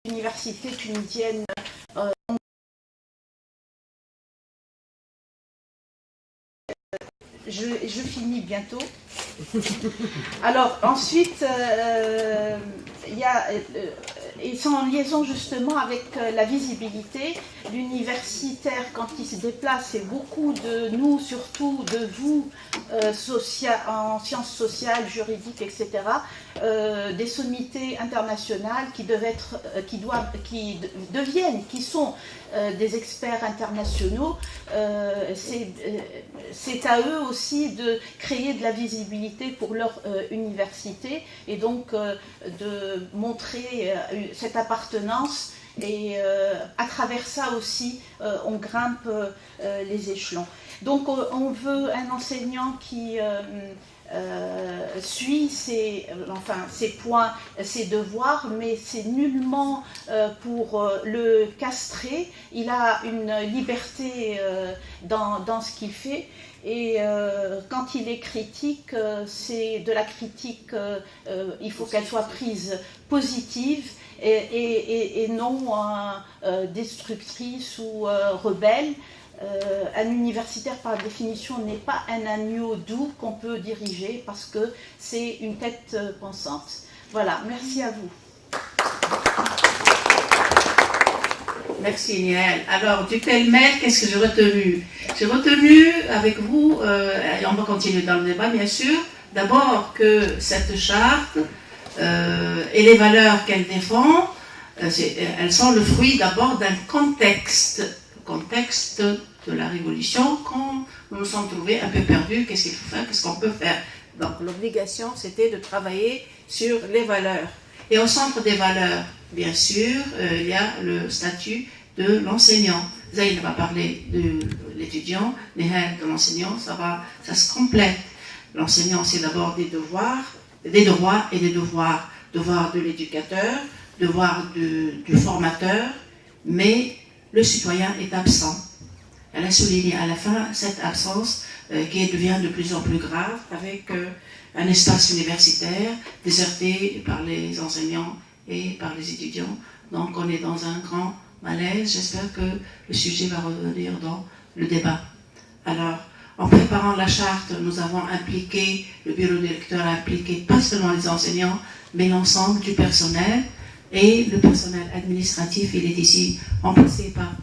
universités tunisiennes. Je finis bientôt. Alors ensuite, il y a, et c'est en liaison justement avec la visibilité, l'universitaire quand il se déplace, et beaucoup de nous, surtout de vous, en sciences sociales, juridiques, etc., des sommités internationales qui sont des experts internationaux, c'est à eux aussi de créer de la visibilité pour leur université et donc de montrer cette appartenance et à travers ça aussi on grimpe les échelons. Donc on veut un enseignant qui suit ses points, ses devoirs, mais c'est nullement pour le castrer. Il a une liberté dans ce qu'il fait. Et quand il est critique, c'est de la critique, il faut qu'elle soit prise positive et non destructrice ou rebelle. Un universitaire, par définition, n'est pas un agneau doux qu'on peut diriger parce que c'est une tête pensante. Voilà, merci à vous. Merci Niel. Alors, du pêle-mêle, qu'est-ce que j'ai retenu? J'ai retenu avec vous, et on va continuer dans le débat bien sûr, d'abord que cette charte et les valeurs qu'elle défend, elles sont le fruit d'abord d'un contexte de la Révolution, quand nous nous sommes trouvés un peu perdus, qu'est-ce qu'il faut faire, qu'est-ce qu'on peut faire. Donc l'obligation, c'était de travailler sur les valeurs. Et au centre des valeurs, bien sûr, il y a le statut de l'enseignant. Zayn va parler de l'étudiant, Nehal de l'enseignant, ça se complète. L'enseignant, c'est d'abord des droits et des devoirs. Devoir de l'éducateur, devoir du formateur, mais le citoyen est absent. Elle a souligné à la fin cette absence qui devient de plus en plus grave avec un espace universitaire déserté par les enseignants et par les étudiants. Donc on est dans un grand malaise. J'espère que le sujet va revenir dans le débat. Alors, en préparant la charte, nous avons impliqué, le bureau directeur a impliqué pas seulement les enseignants, mais l'ensemble du personnel. Et le personnel administratif, il est ici remplacé par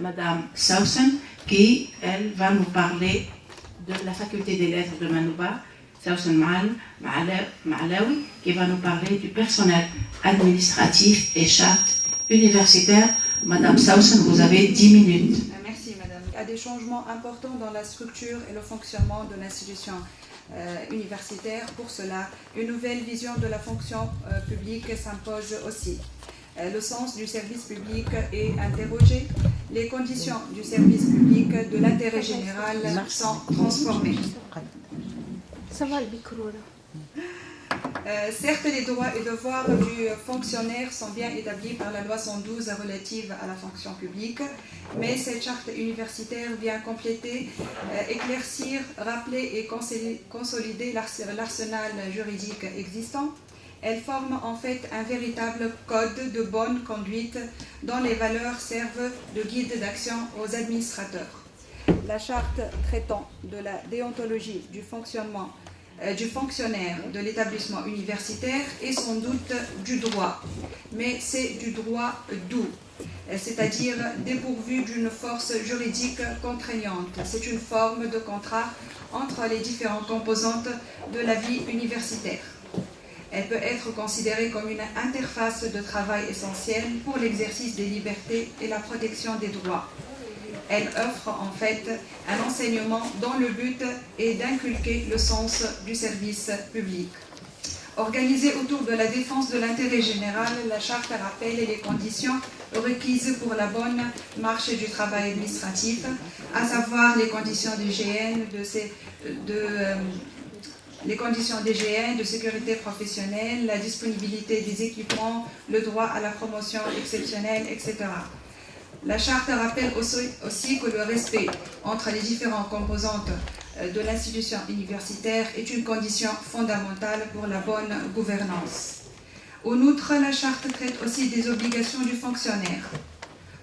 Madame Sausen, qui, elle, va nous parler de la faculté des lettres de Manouba, Sausen Ma'alawi, qui va nous parler du personnel administratif et charte universitaire. Madame Sausen, vous avez 10 minutes. Merci, Madame. Il y a des changements importants dans la structure et le fonctionnement de l'institution universitaire. Pour cela, une nouvelle vision de la fonction publique s'impose aussi. Le sens du service public est interrogé. Les conditions du service public de l'intérêt général sont transformées. Certes, les droits et devoirs du fonctionnaire sont bien établis par la loi 112 relative à la fonction publique, mais cette charte universitaire vient compléter, éclaircir, rappeler et consolider l'arsenal juridique existant. Elle forme en fait un véritable code de bonne conduite dont les valeurs servent de guide d'action aux administrateurs. La charte traitant de la déontologie du fonctionnaire de l'établissement universitaire est sans doute du droit, mais c'est du droit doux, c'est-à-dire dépourvu d'une force juridique contraignante. C'est une forme de contrat entre les différentes composantes de la vie universitaire. Elle peut être considérée comme une interface de travail essentielle pour l'exercice des libertés et la protection des droits. Elle offre en fait un enseignement dont le but est d'inculquer le sens du service public. Organisée autour de la défense de l'intérêt général, la charte rappelle les conditions requises pour la bonne marche du travail administratif, à savoir les conditions d'hygiène, les conditions d'hygiène, de sécurité professionnelle, la disponibilité des équipements, le droit à la promotion exceptionnelle, etc. La charte rappelle aussi que le respect entre les différentes composantes de l'institution universitaire est une condition fondamentale pour la bonne gouvernance. En outre, la charte traite aussi des obligations du fonctionnaire.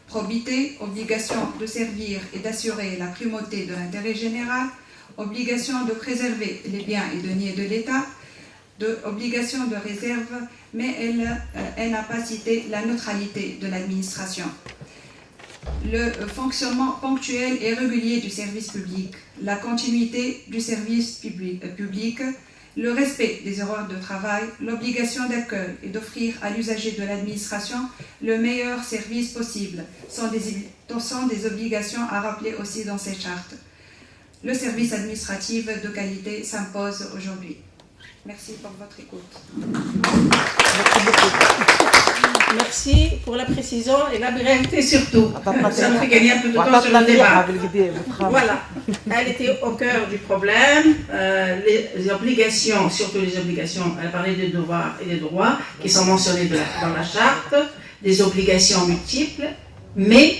Probité, obligation de servir et d'assurer la primauté de l'intérêt général, obligation de préserver les biens et deniers de l'État, obligation de réserve, mais elle n'a pas cité la neutralité de l'administration. Le fonctionnement ponctuel et régulier du service public, la continuité du service public, le respect des horaires de travail, l'obligation d'accueil et d'offrir à l'usager de l'administration le meilleur service possible sont des obligations à rappeler aussi dans cette charte. Le service administratif de qualité s'impose aujourd'hui. Merci pour votre écoute. Merci beaucoup. Merci pour la précision et la brèveté surtout. Ça nous fait gagner un peu de temps sur le débat. Voilà, elle était au cœur du problème. Les obligations, surtout les obligations, elle parlait des devoirs et des droits qui sont mentionnés dans la charte, des obligations multiples, mais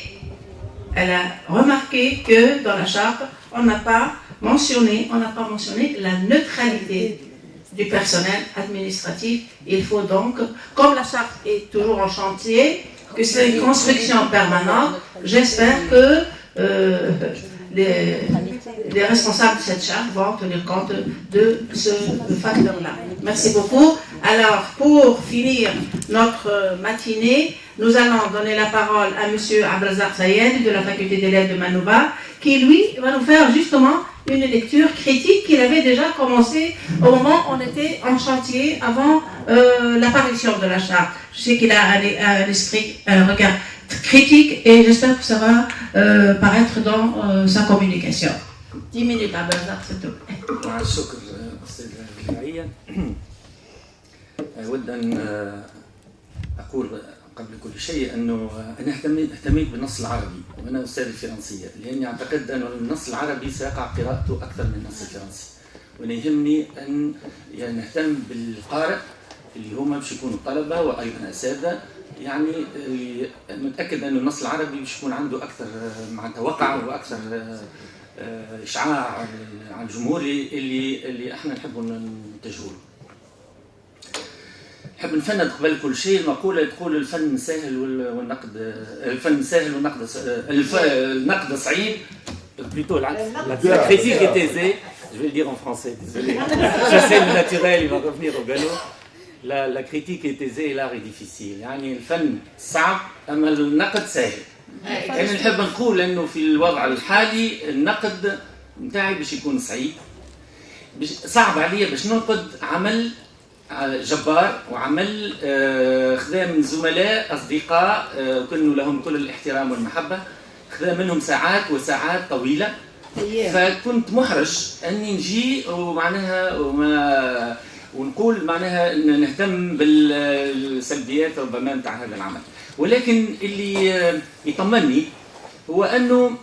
elle a remarqué que dans la charte, on n'a pas mentionné la neutralité du personnel administratif. Il faut donc, comme la charte est toujours en chantier, que c'est une construction permanente, j'espère que les responsables de cette charte vont tenir compte de ce facteur-là. Merci beaucoup. Alors, pour finir notre matinée, nous allons donner la parole à M. Abdelrazak Sayed de la faculté des lettres de Manouba, qui lui va nous faire justement une lecture critique qu'il avait déjà commencé au moment où on était en chantier avant l'apparition de la charte. Je sais qu'il a un esprit, un regard critique et j'espère que ça va paraître dans sa communication. 10 minutes, Abdelrazak, c'est tout. شكرا أستاذ الرعية. أود أن أقول قبل كل شيء أنه أنا اهتميت بالنص العربي وأنا أستاذ الفرنسية لأني أعتقد أن النص العربي سيقع قراءته أكثر من النص الفرنسي، وأنا يهمني أن نهتم بالقارئ اللي هما باش يكونوا طلبة وأيضا أساتذة، يعني متأكد أن النص العربي باش يكون عنده أكثر معناتها وقع وأكثر إشعاع على الجمهور اللي احنا نحبوا نتجهوا له. نحب نفند قبل كل شيء المقولة تقول الفن سهل والنقد الفن سهل والنقد النقد صعيب. Plutôt la critique est aisée. Je vais le dire en français, désolé. Je sais le naturel, il va revenir au galop. La critique est aisée et l'art est difficile. يعني الفن صعب أما النقد سهل. أنا نحب نقول إنه في الوضع الحالي النقد نتاعي باش يكون صعيب. صعب عليا باش ننقد عمل جبار وعمل خذا من زملاء أصدقاء كانوا لهم كل الاحترام والمحبة، خذا منهم ساعات وساعات طويلة، فكنت محرج أني نجي ومعناها ونقول معناها نهتم بالسلبيات ربما نتاع هذا العمل. ولكن اللي يطمني هو أنه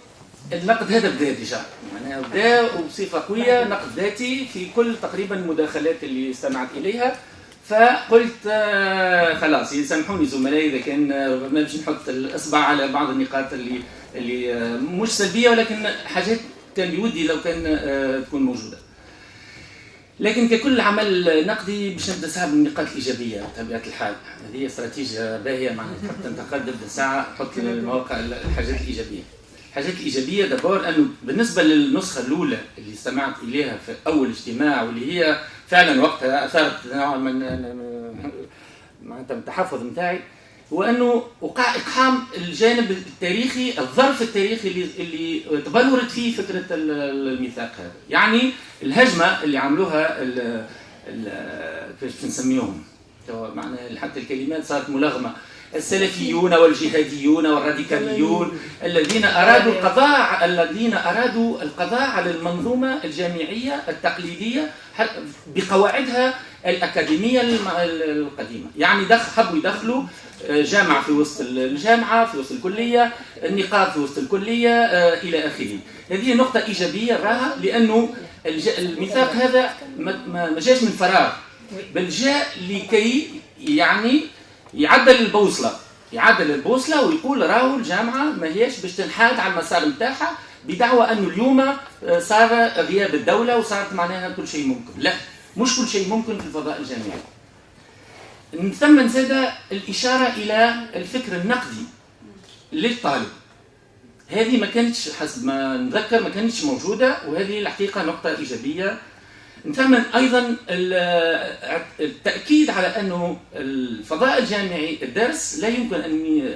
النقد هذا بدا ديجا، معناها بدا وبصفة قوية نقد ذاتي في كل تقريبا المداخلات اللي استمعت إليها، فقلت خلاص يسامحوني زملائي إذا كان ربما باش نحط الإصبع على بعض النقاط اللي مش سلبية ولكن حاجات كان يودي لو كان تكون موجودة. لكن ككل عمل نقدي باش نبدا ساعه بالنقاط الايجابيه بطبيعه الحال، هذه استراتيجيه باهيه معناتها تحب تنتقد تبدا ساعه تحط المواقع الحاجات الايجابيه. الحاجات الايجابيه دابور انه بالنسبه للنسخه الاولى اللي استمعت اليها في اول اجتماع واللي هي فعلا وقتها اثارت نوع من معناتها التحفظ نتاعي، هو انه وقع اقحام الجانب التاريخي، الظرف التاريخي اللي تبلورت فيه فكره الميثاق هذا. يعني الهجمه اللي عملوها كيفاش نسميهم معناها حتى الكلمات صارت ملغمه، السلفيون والجهاديون والراديكاليون الذين ارادوا القضاء على المنظومه الجامعيه التقليديه بقواعدها الاكاديميه القديمه. يعني حبوا يدخلوا جامعه في وسط الجامعه، في وسط الكليه، النقاط في وسط الكليه الى اخره. هذه نقطه ايجابيه راها، لانه الميثاق هذا ما جاش من فراغ، بل جاء لكي يعني يعدل البوصله ويقول راهو الجامعه ما هيش باش تنحاد على المسار نتاعها بدعوى انه اليوم صار غياب الدوله وصارت معناها كل شيء ممكن. لا، مش كل شيء ممكن في الفضاء الجامعي. ثم زاد الإشارة إلى الفكر النقدي للطالب. هذه ما كانتش حسب ما نذكر ما كانتش موجودة، وهذه الحقيقة نقطة إيجابية. ثم أيضا التأكيد على أنه الفضاء الجامعي الدرس لا يمكن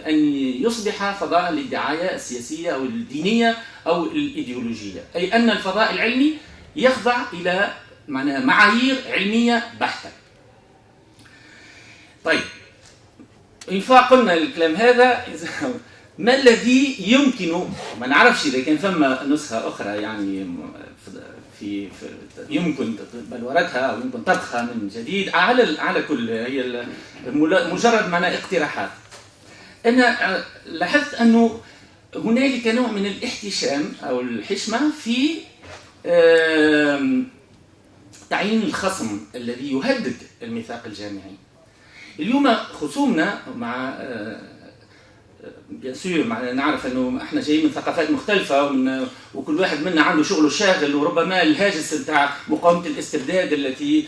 أن يصبح فضاء للدعاية السياسية أو الدينية أو الإيديولوجية، أي أن الفضاء العلمي يخضع إلى معايير علمية بحتة. طيب، إن قلنا الكلام هذا، ما الذي يمكن، ما نعرفش إذا كان ثم نسخة أخرى يعني يمكن بلورتها أو يمكن طبخها من جديد على كل، هي مجرد معنى اقتراحات. أنا لاحظت أنه هنالك نوع من الاحتشام أو الحشمة في تعيين الخصم الذي يهدد الميثاق الجامعي. اليوم خصومنا مع بيان سور نعرف انه احنا جايين من ثقافات مختلفه وكل واحد منا عنده شغله الشاغل، وربما الهاجس نتاع مقاومه الاستبداد التي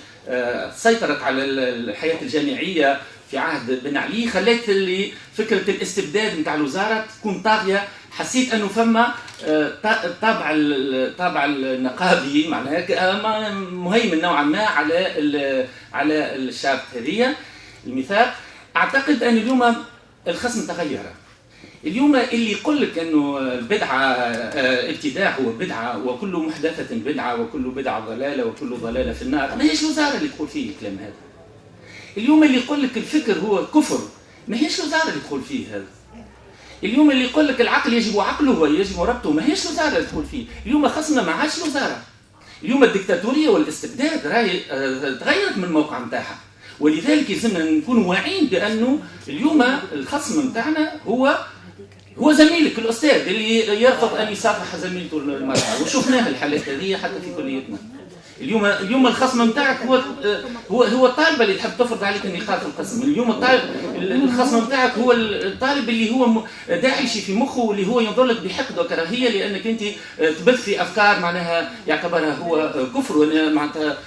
سيطرت على الحياه الجامعيه في عهد بن علي خلت اللي فكره الاستبداد نتاع الوزاره تكون طاغيه. حسيت انه فما طابع النقابي معناها مهيمن نوعا ما على الشاب هذه الميثاق. اعتقد ان اليوم الخصم تغير. اليوم اللي يقول لك انه البدعه ابتداع هو بدعه، وكل محدثه بدعه، وكل بدعه ضلاله، وكل ضلاله في النار، ما هيش الوزاره اللي تقول فيه الكلام هذا. اليوم اللي يقول لك الفكر هو كفر، ما هيش الوزاره اللي تقول فيه هذا. اليوم اللي يقول لك العقل يجب عقله ويجب ربطه، ما هيش الوزاره اللي تقول فيه. اليوم خصمنا ما عادش الوزاره. اليوم الدكتاتوريه والاستبداد راهي تغيرت من الموقع نتاعها، ولذلك لازمنا نكون واعيين بانه اليوم الخصم نتاعنا هو زميلك الاستاذ اللي يرفض ان يصافح زميلته المرأة، وشفناها الحالات هذه حتى في كليتنا. اليوم الخصم نتاعك هو الطالب اللي تحب تفرض عليك النقاط في القسم. اليوم الخصم نتاعك هو الطالب اللي هو داعشي في مخه، واللي هو ينظر لك بحقد وكراهيه لانك انت تبث في افكار معناها يعتبرها هو كفر. معناتها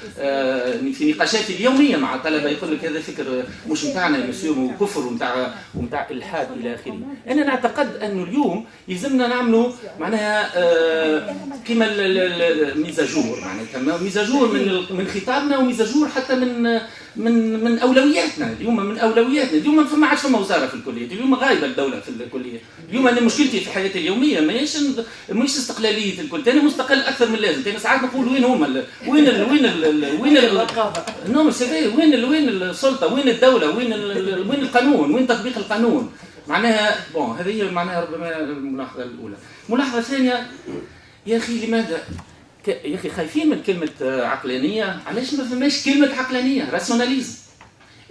في نقاشاتي اليوميه مع الطلبه يقول لك هذا فكر مش نتاعنا يا مسيو، وكفر ومتاع الحاد الى اخره. انا نعتقد انه اليوم يلزمنا نعملوا معناها كما الميزاجور، معناتها ميزاجور من خطابنا، وميزاجور حتى من اولوياتنا. اليوم من اولوياتنا اليوم ما عادش فما وزاره في الكليه، اليوم غايبه الدوله في الكليه. اليوم انا مشكلتي في حياتي اليوميه ماهيش استقلاليه الكل، انا مستقل اكثر من لازم. انا ساعات نقول وين هما وين الرقابه، نو سي وين السلطه، وين الدوله، وين القانون، وين تطبيق القانون. معناها هذه هي معناها ربما الملاحظه الاولى. الملاحظه الثانيه، يا اخي لماذا يا اخي خايفين من كلمه عقلانيه؟ علاش ما فماش كلمه عقلانيه؟ راسيوناليزم.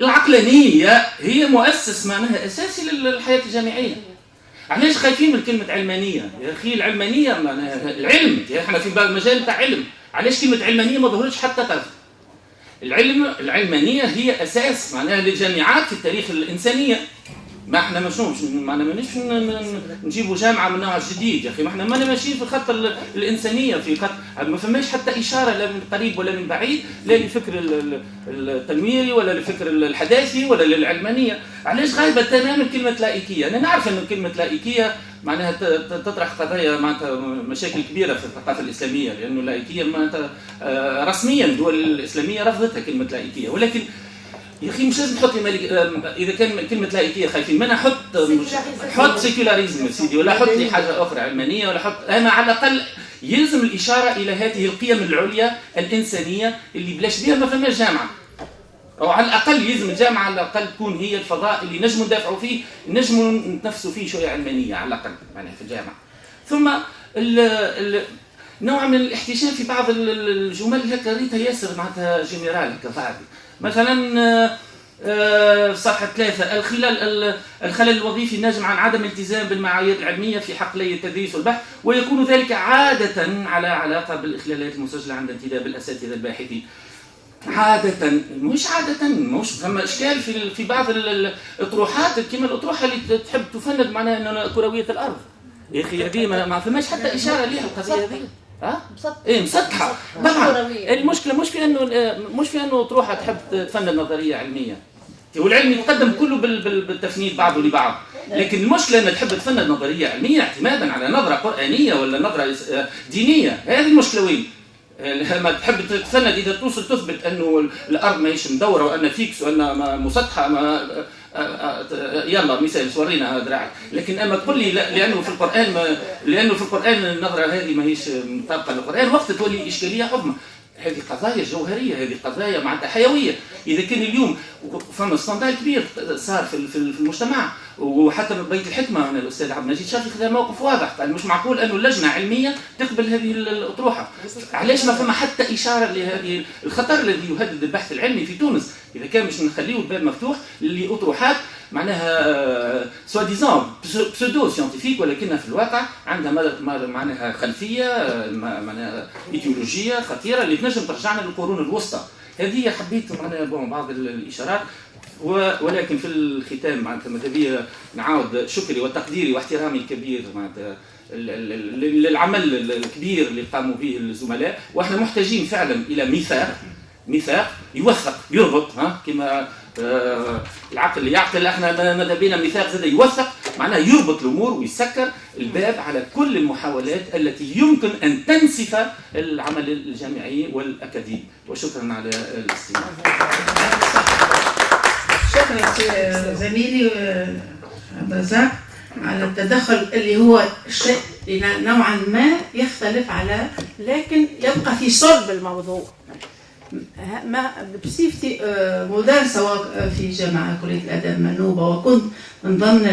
العقلانيه هي مؤسس معناها اساسي للحياه الجامعيه. علاش خايفين من كلمه علمانيه؟ يا اخي العلمانيه معناها العلم، احنا في مجال تاع علم، علاش كلمه علمانيه ما ظهرتش حتى طرف؟ العلمانيه هي اساس معناها للجامعات في التاريخ الانسانيه. ما احنا مانيش نجيبوا جامعه من نوع جديد يا اخي، ما احنا مانا ماشيين في الخط الانسانيه، في خط ما فماش حتى اشاره لا من قريب ولا من بعيد، لا للفكر التنويري ولا للفكر الحداثي ولا للعلمانيه. علاش غايبه تماما كلمه لائكيه؟ انا نعرف ان كلمه لائكيه معناها تطرح قضايا معناتها مشاكل كبيره في الثقافه الاسلاميه، لانه اللائكيه معناتها رسميا الدول الاسلاميه رفضتها كلمه لائكيه، ولكن يا اخي مش لازم تحط لي اذا كان كلمه لائكيه خايفين، ما انا حط سيكولاريزم سيدي، ولا حط لي حاجه اخرى علمانيه، ولا حط انا على الاقل يلزم الاشاره الى هذه القيم العليا الانسانيه اللي بلاش بها ما فماش جامعه، او على الاقل يلزم الجامعه على الاقل تكون هي الفضاء اللي نجموا ندافعوا فيه، نجموا نتنفسوا فيه شويه علمانيه على الاقل معناها في الجامعه. ثم نوع من الاحتشام في بعض الجمل هكا ريتها ياسر معناتها جنرال هكا فاضي. مثلا صفحة 3 الخلل الوظيفي الناجم عن عدم الالتزام بالمعايير العلمية في حقلي التدريس والبحث، ويكون ذلك عادة على علاقة بالإخلالات المسجلة عند انتداب الأساتذة الباحثين. عادة مش فما إشكال في بعض الأطروحات كما الأطروحة اللي تحب تفند معناها أننا كروية الأرض. يا أخي هذه ما فماش حتى إشارة ليها القضية هذه. مسطحة. طبعا المشكلة مش في انه اطروحة تحب تفند نظرية علمية. والعلم يتقدم كله بالتفنيد بعضه لبعض. لكن المشكله ان تحب تفند نظريه علميه اعتمادا على نظره قرانيه ولا نظره دينيه، هذه المشكله وين؟ لما تحب تفند اذا توصل تثبت انه الارض ماهيش مدوره وان فيكس وان مسطحه يلا مثال ورينا ذراعك، لكن اما تقول لي لا لانه في القران النظره هذه ماهيش مطابقه للقران، وقت تولي اشكاليه عظمى. هذه قضايا جوهريه، هذه قضايا معناتها حيويه. اذا كان اليوم فما سكاندال كبير صار في المجتمع، وحتى بيت الحكمه من الاستاذ عبد المجيد شافي خذ موقف واضح، قال مش معقول انه اللجنه علميه تقبل هذه الاطروحه. علاش ما فما حتى اشاره لهذه الخطر الذي يهدد البحث العلمي في تونس؟ اذا كان مش نخليه الباب مفتوح لاطروحات معناها سوا ديزون بسودو سيانتيفيك، ولكنها في الواقع عندها معناها خلفيه معناها ايديولوجيه خطيره اللي تنجم ترجعنا للقرون الوسطى. هذه حبيت معناها بعض الاشارات. ولكن في الختام معناتها ماذا بيا نعاود شكري وتقديري واحترامي الكبير معناتها للعمل الكبير اللي قاموا به الزملاء، واحنا محتاجين فعلا الى ميثاق يوثق يربط كما العقل يعقل، احنا ماذا بينا ميثاق زاد يوثق معناه يربط الامور ويسكر الباب على كل المحاولات التي يمكن ان تنسف العمل الجامعي والاكاديمي. وشكرا على الاستماع. شكرا زميلي عبد الرزاق على التدخل اللي هو شيء نوعا ما يختلف على، لكن يبقى في صلب الموضوع. ما بصفتي مدرسة سواء في جامعة كلية الآداب منوبة، وكنت من ضمن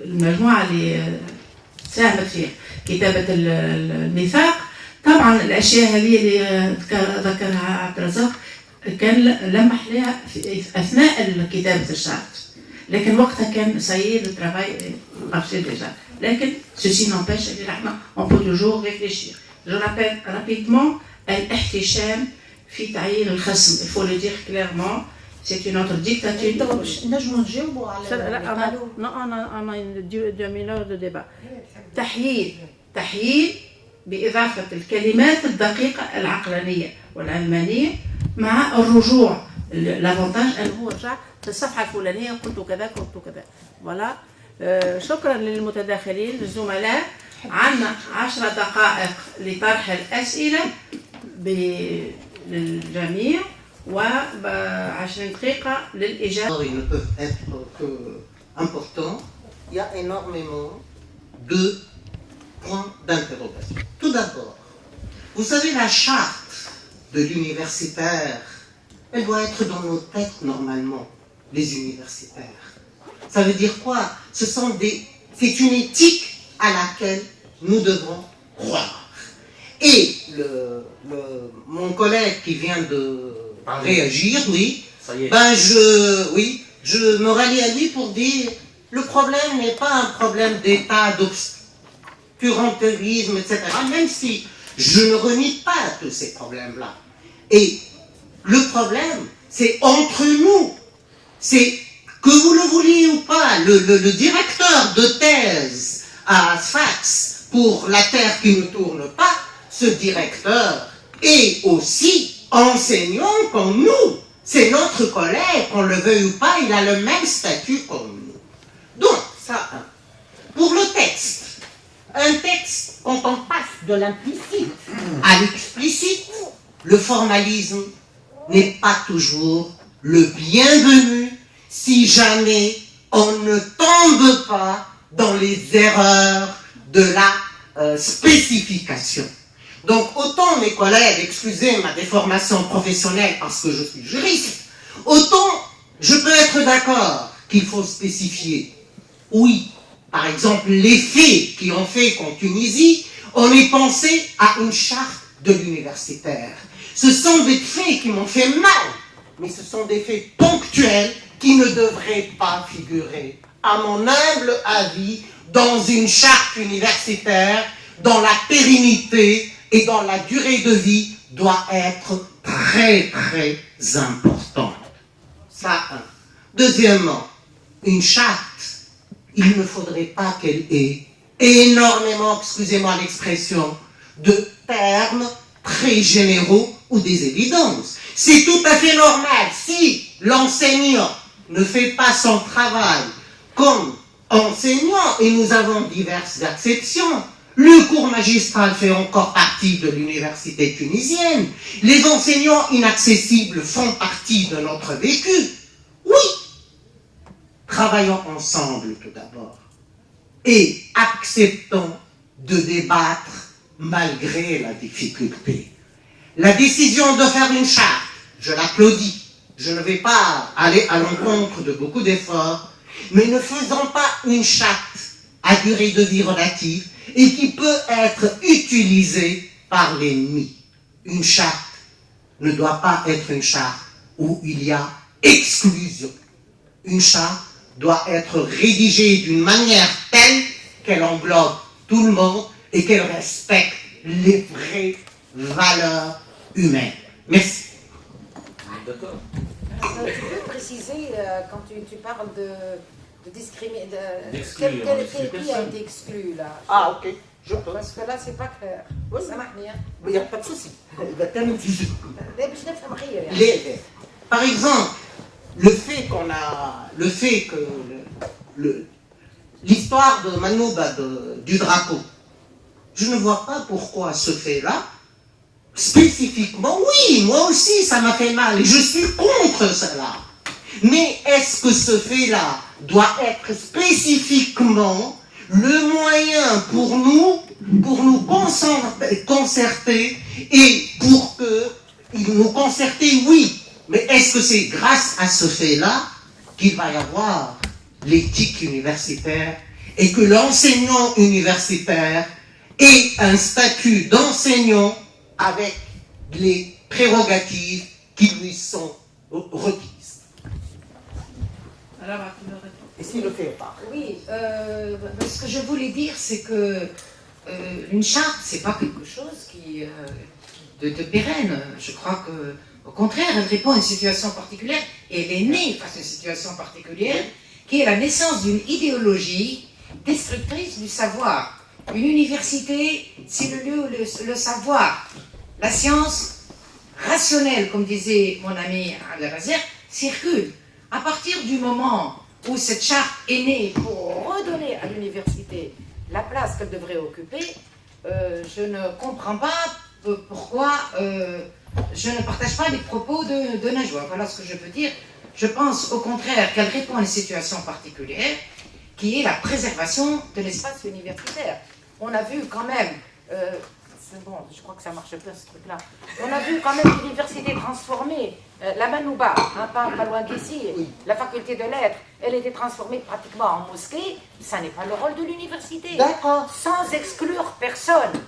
المجموعة اللي ساهمت في كتابة الميثاق. طبعا الأشياء هذه اللي ذكرها عبد الرزاق كان لمح لها في أثناء كتابة الشارت، لكن وقتها كان سيد الترافاي مارشي ديجا. لكن ceci n'empêche اللي احنا on peut toujours réfléchir. Je rappelle rapidement الاحتشام في تعيين الخصم. Il faut le dire clairement. C'est une autre dictature. نجموا نجاوبوا على أنا 2 heures de débat. تحييد بإضافة الكلمات الدقيقة العقلانية والعلمانية مع الرجوع. الافونتاج أنه هو رجع في الصفحة الفلانية قلت كذا ولا. شكرا للمتداخلين الزملاء. عندنا 10 دقائق لطرح الأسئلة للجميع و20 دقيقة للإجابة. Ils ne peuvent être que importants. Il y a énormément de points d'interrogation. Tout d'abord, vous savez, la charte de l'universitaire, elle doit être dans nos têtes normalement, les universitaires. Ça veut dire quoi? C'est une éthique à laquelle nous devons croire. Et mon collègue qui vient de réagir, oui, je me rallie à lui pour dire le problème n'est pas un problème d'état d'obscurantisme, etc. Même si je ne renie pas tous ces problèmes-là. Et le problème, c'est entre nous. C'est que vous le vouliez ou pas, le directeur de thèse à Sfax pour la terre qui ne tourne pas, ce directeur est aussi enseignant comme nous. C'est notre collègue, qu'on le veuille ou pas, il a le même statut comme nous. Donc, ça, pour le texte, un texte, quand on passe de l'implicite à l'explicite, le formalisme n'est pas toujours le bienvenu si jamais on ne tombe pas dans les erreurs de la spécification. Donc autant mes collègues, excusez ma déformation professionnelle parce que je suis juriste, autant je peux être d'accord qu'il faut spécifier. Oui, par exemple les faits qui ont fait qu'en Tunisie, on ait pensé à une charte de l'universitaire. Ce sont des faits qui m'ont fait mal, mais ce sont des faits ponctuels qui ne devraient pas figurer, à mon humble avis, dans une charte universitaire dont la pérennité et dont la durée de vie doit être très très importante. Ça, un. Deuxièmement, une charte, il ne faudrait pas qu'elle ait énormément, excusez-moi l'expression, de termes très généraux ou des évidences. C'est tout à fait normal. Si l'enseignant ne fait pas son travail comme enseignant, et nous avons diverses exceptions, le cours magistral fait encore partie de l'université tunisienne, les enseignants inaccessibles font partie de notre vécu. Oui, travaillons ensemble tout d'abord et acceptons de débattre malgré la difficulté. La décision de faire une charte, je l'applaudis. Je ne vais pas aller à l'encontre de beaucoup d'efforts, mais ne faisons pas une charte à durée de vie relative et qui peut être utilisée par l'ennemi. Une charte ne doit pas être une charte où il y a exclusion. Une charte doit être rédigée d'une manière telle qu'elle englobe tout le monde et qu'elle respecte les vraies valeurs humaines. Merci. D'accord. Tu peux préciser, quand tu parles de discriminer, D'exclure, qui a été exclu là? Ah, ok. Je peux. Parce que là, c'est pas clair. Oui. Ça marche bien. Il n'y a pas de souci. Par exemple, le fait que l'histoire de Manouba du drapeau, je ne vois pas pourquoi ce fait-là, spécifiquement, oui, moi aussi ça m'a fait mal et je suis contre cela. Mais est-ce que ce fait-là doit être spécifiquement le moyen pour nous concerter et pour que nous concerter, oui. Mais est-ce que c'est grâce à ce fait-là qu'il va y avoir l'éthique universitaire et que l'enseignant universitaire ait un statut d'enseignant avec les prérogatives qui lui sont requises? Alors, tu me réponds. Et s'il ne le fait pas? Oui, ce que je voulais dire, c'est que une charte, c'est pas quelque chose qui de pérenne. Je crois que, au contraire, elle répond à une situation particulière et elle est née face à une situation particulière qui est la naissance d'une idéologie destructrice du savoir. Une université, c'est le lieu où le savoir, la science rationnelle, comme disait mon ami Al-Razer, circule. À partir du moment où cette charte est née pour redonner à l'université la place qu'elle devrait occuper, je ne comprends pas pourquoi je ne partage pas les propos de Najwa. Voilà ce que je veux dire. Je pense au contraire qu'elle répond à une situation particulière qui est la préservation de l'espace universitaire. On a vu quand même, c'est bon, je crois que ça marche bien ce truc-là, on a vu quand même l'université transformée, la Manouba, pas loin d'ici, la faculté de lettres, elle était transformée pratiquement en mosquée, ça n'est pas le rôle de l'université. D'accord. Sans exclure personne.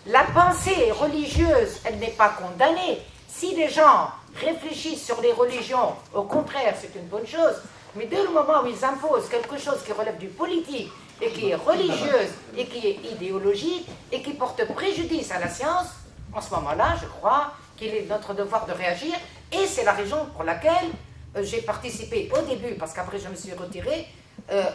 La pensée religieuse, elle n'est pas condamnée. Si les gens réfléchissent sur les religions, au contraire, c'est une bonne chose. Mais dès le moment où ils imposent quelque chose qui relève du politique, et qui est religieuse, et qui est idéologique, et qui porte préjudice à la science, en ce moment-là, je crois qu'il est notre devoir de réagir. Et c'est la raison pour laquelle j'ai participé au début, parce qu'après je me suis retirée,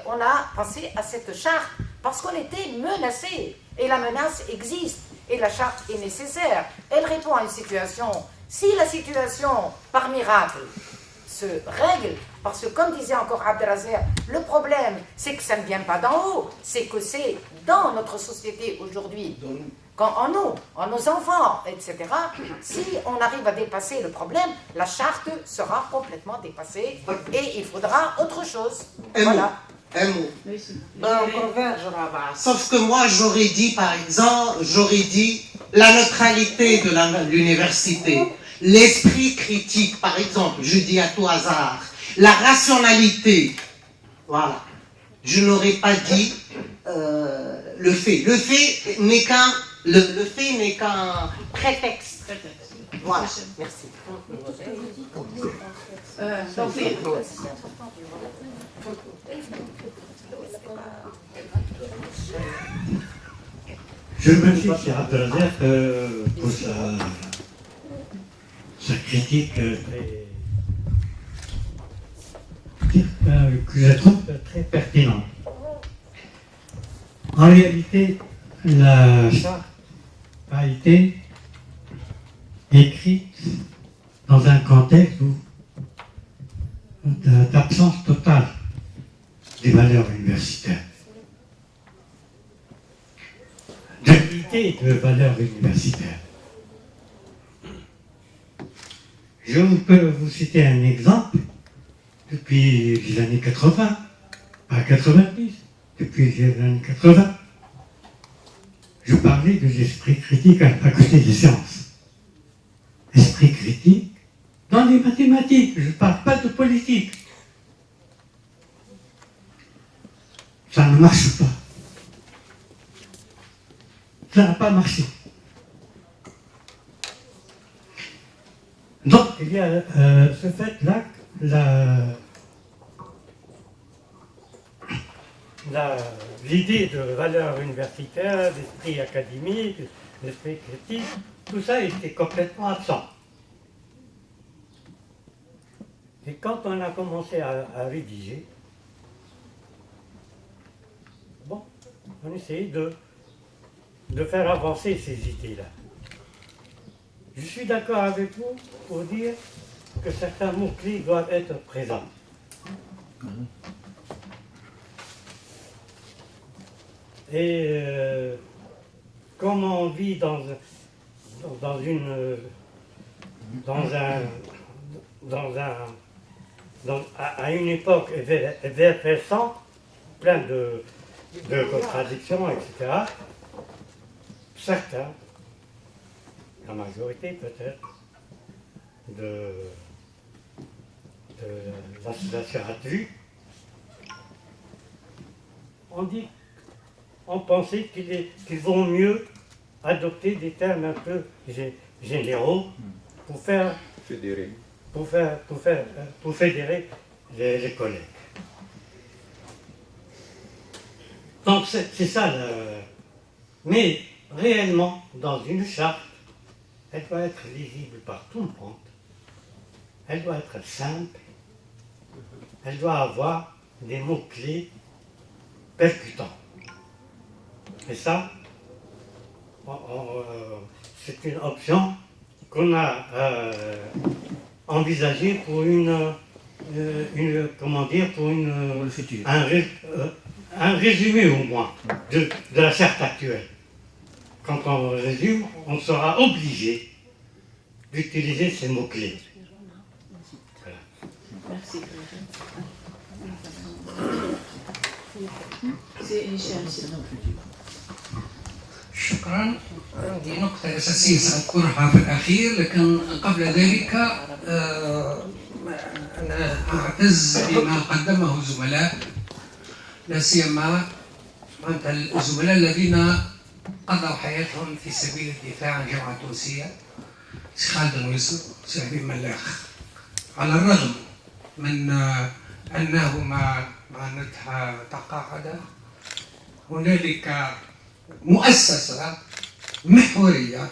on a pensé à cette charte, parce qu'on était menacés. Et la menace existe. Et la charte est nécessaire. Elle répond à une situation. Si la situation, par miracle, se règle, parce que comme disait encore Abdelrazer, le problème, c'est que ça ne vient pas d'en haut, c'est que c'est dans notre société aujourd'hui, en nous, en nos enfants, etc. Si on arrive à dépasser le problème, la charte sera complètement dépassée et il faudra autre chose. Voilà. Un mot. Ben, on converge là-bas. Sauf que moi, j'aurais dit, par exemple, la neutralité de l'université, l'esprit critique, par exemple, je dis à tout hasard, la rationalité, voilà. Je n'aurais pas dit le fait. Le fait n'est qu'un prétexte. Voilà. Merci. Je me suis dit à Abdelrazer pour sa critique que je trouve très pertinente. En réalité, la charte a été écrite dans un contexte d'absence totale des valeurs universitaires. D'unité de valeurs universitaires. Je peux vous citer un exemple depuis les années 80, pas 90, depuis les années 80. Je parlais de l'esprit critique à côté des sciences. Esprit critique dans les mathématiques, je ne parle pas de politique. Ça ne marche pas. Ça n'a pas marché. Donc, il y a ce fait-là, l'idée de valeur universitaire, d'esprit académique, d'esprit critique, tout ça était complètement absent. Et quand on a commencé à rédiger, bon, on essayait de faire avancer ces idées-là. Je suis d'accord avec vous pour dire que certains mots-clés doivent être présents. Et comme on vit à une époque effervescente, plein de contradictions, etc., certains, la majorité peut-être, de l'association ATU, on pensait qu'il vaut mieux adopter des termes un peu généraux pour fédérer les collègues. Donc c'est ça. Mais réellement, dans une charte, elle doit être lisible par tout le monde. Elle doit être simple. Elle doit avoir des mots-clés percutants. Et ça, c'est une option qu'on a envisagée pour un résumé au moins de la charte actuelle. Quand on résume, on sera obligé d'utiliser ces mots-clés. Voilà. Merci. شكرا. عندي نقطة أساسية سأذكرها في الأخير، لكن قبل ذلك أنا أعتز بما قدمه الزملاء، لا سيما الزملاء الذين قضوا حياتهم في سبيل الدفاع عن الجامعة التونسية، سي خالد النويسر وسي حبيب ملاخ. على الرغم من أنهما معناتها تقاعدا، هنالك مؤسسة محورية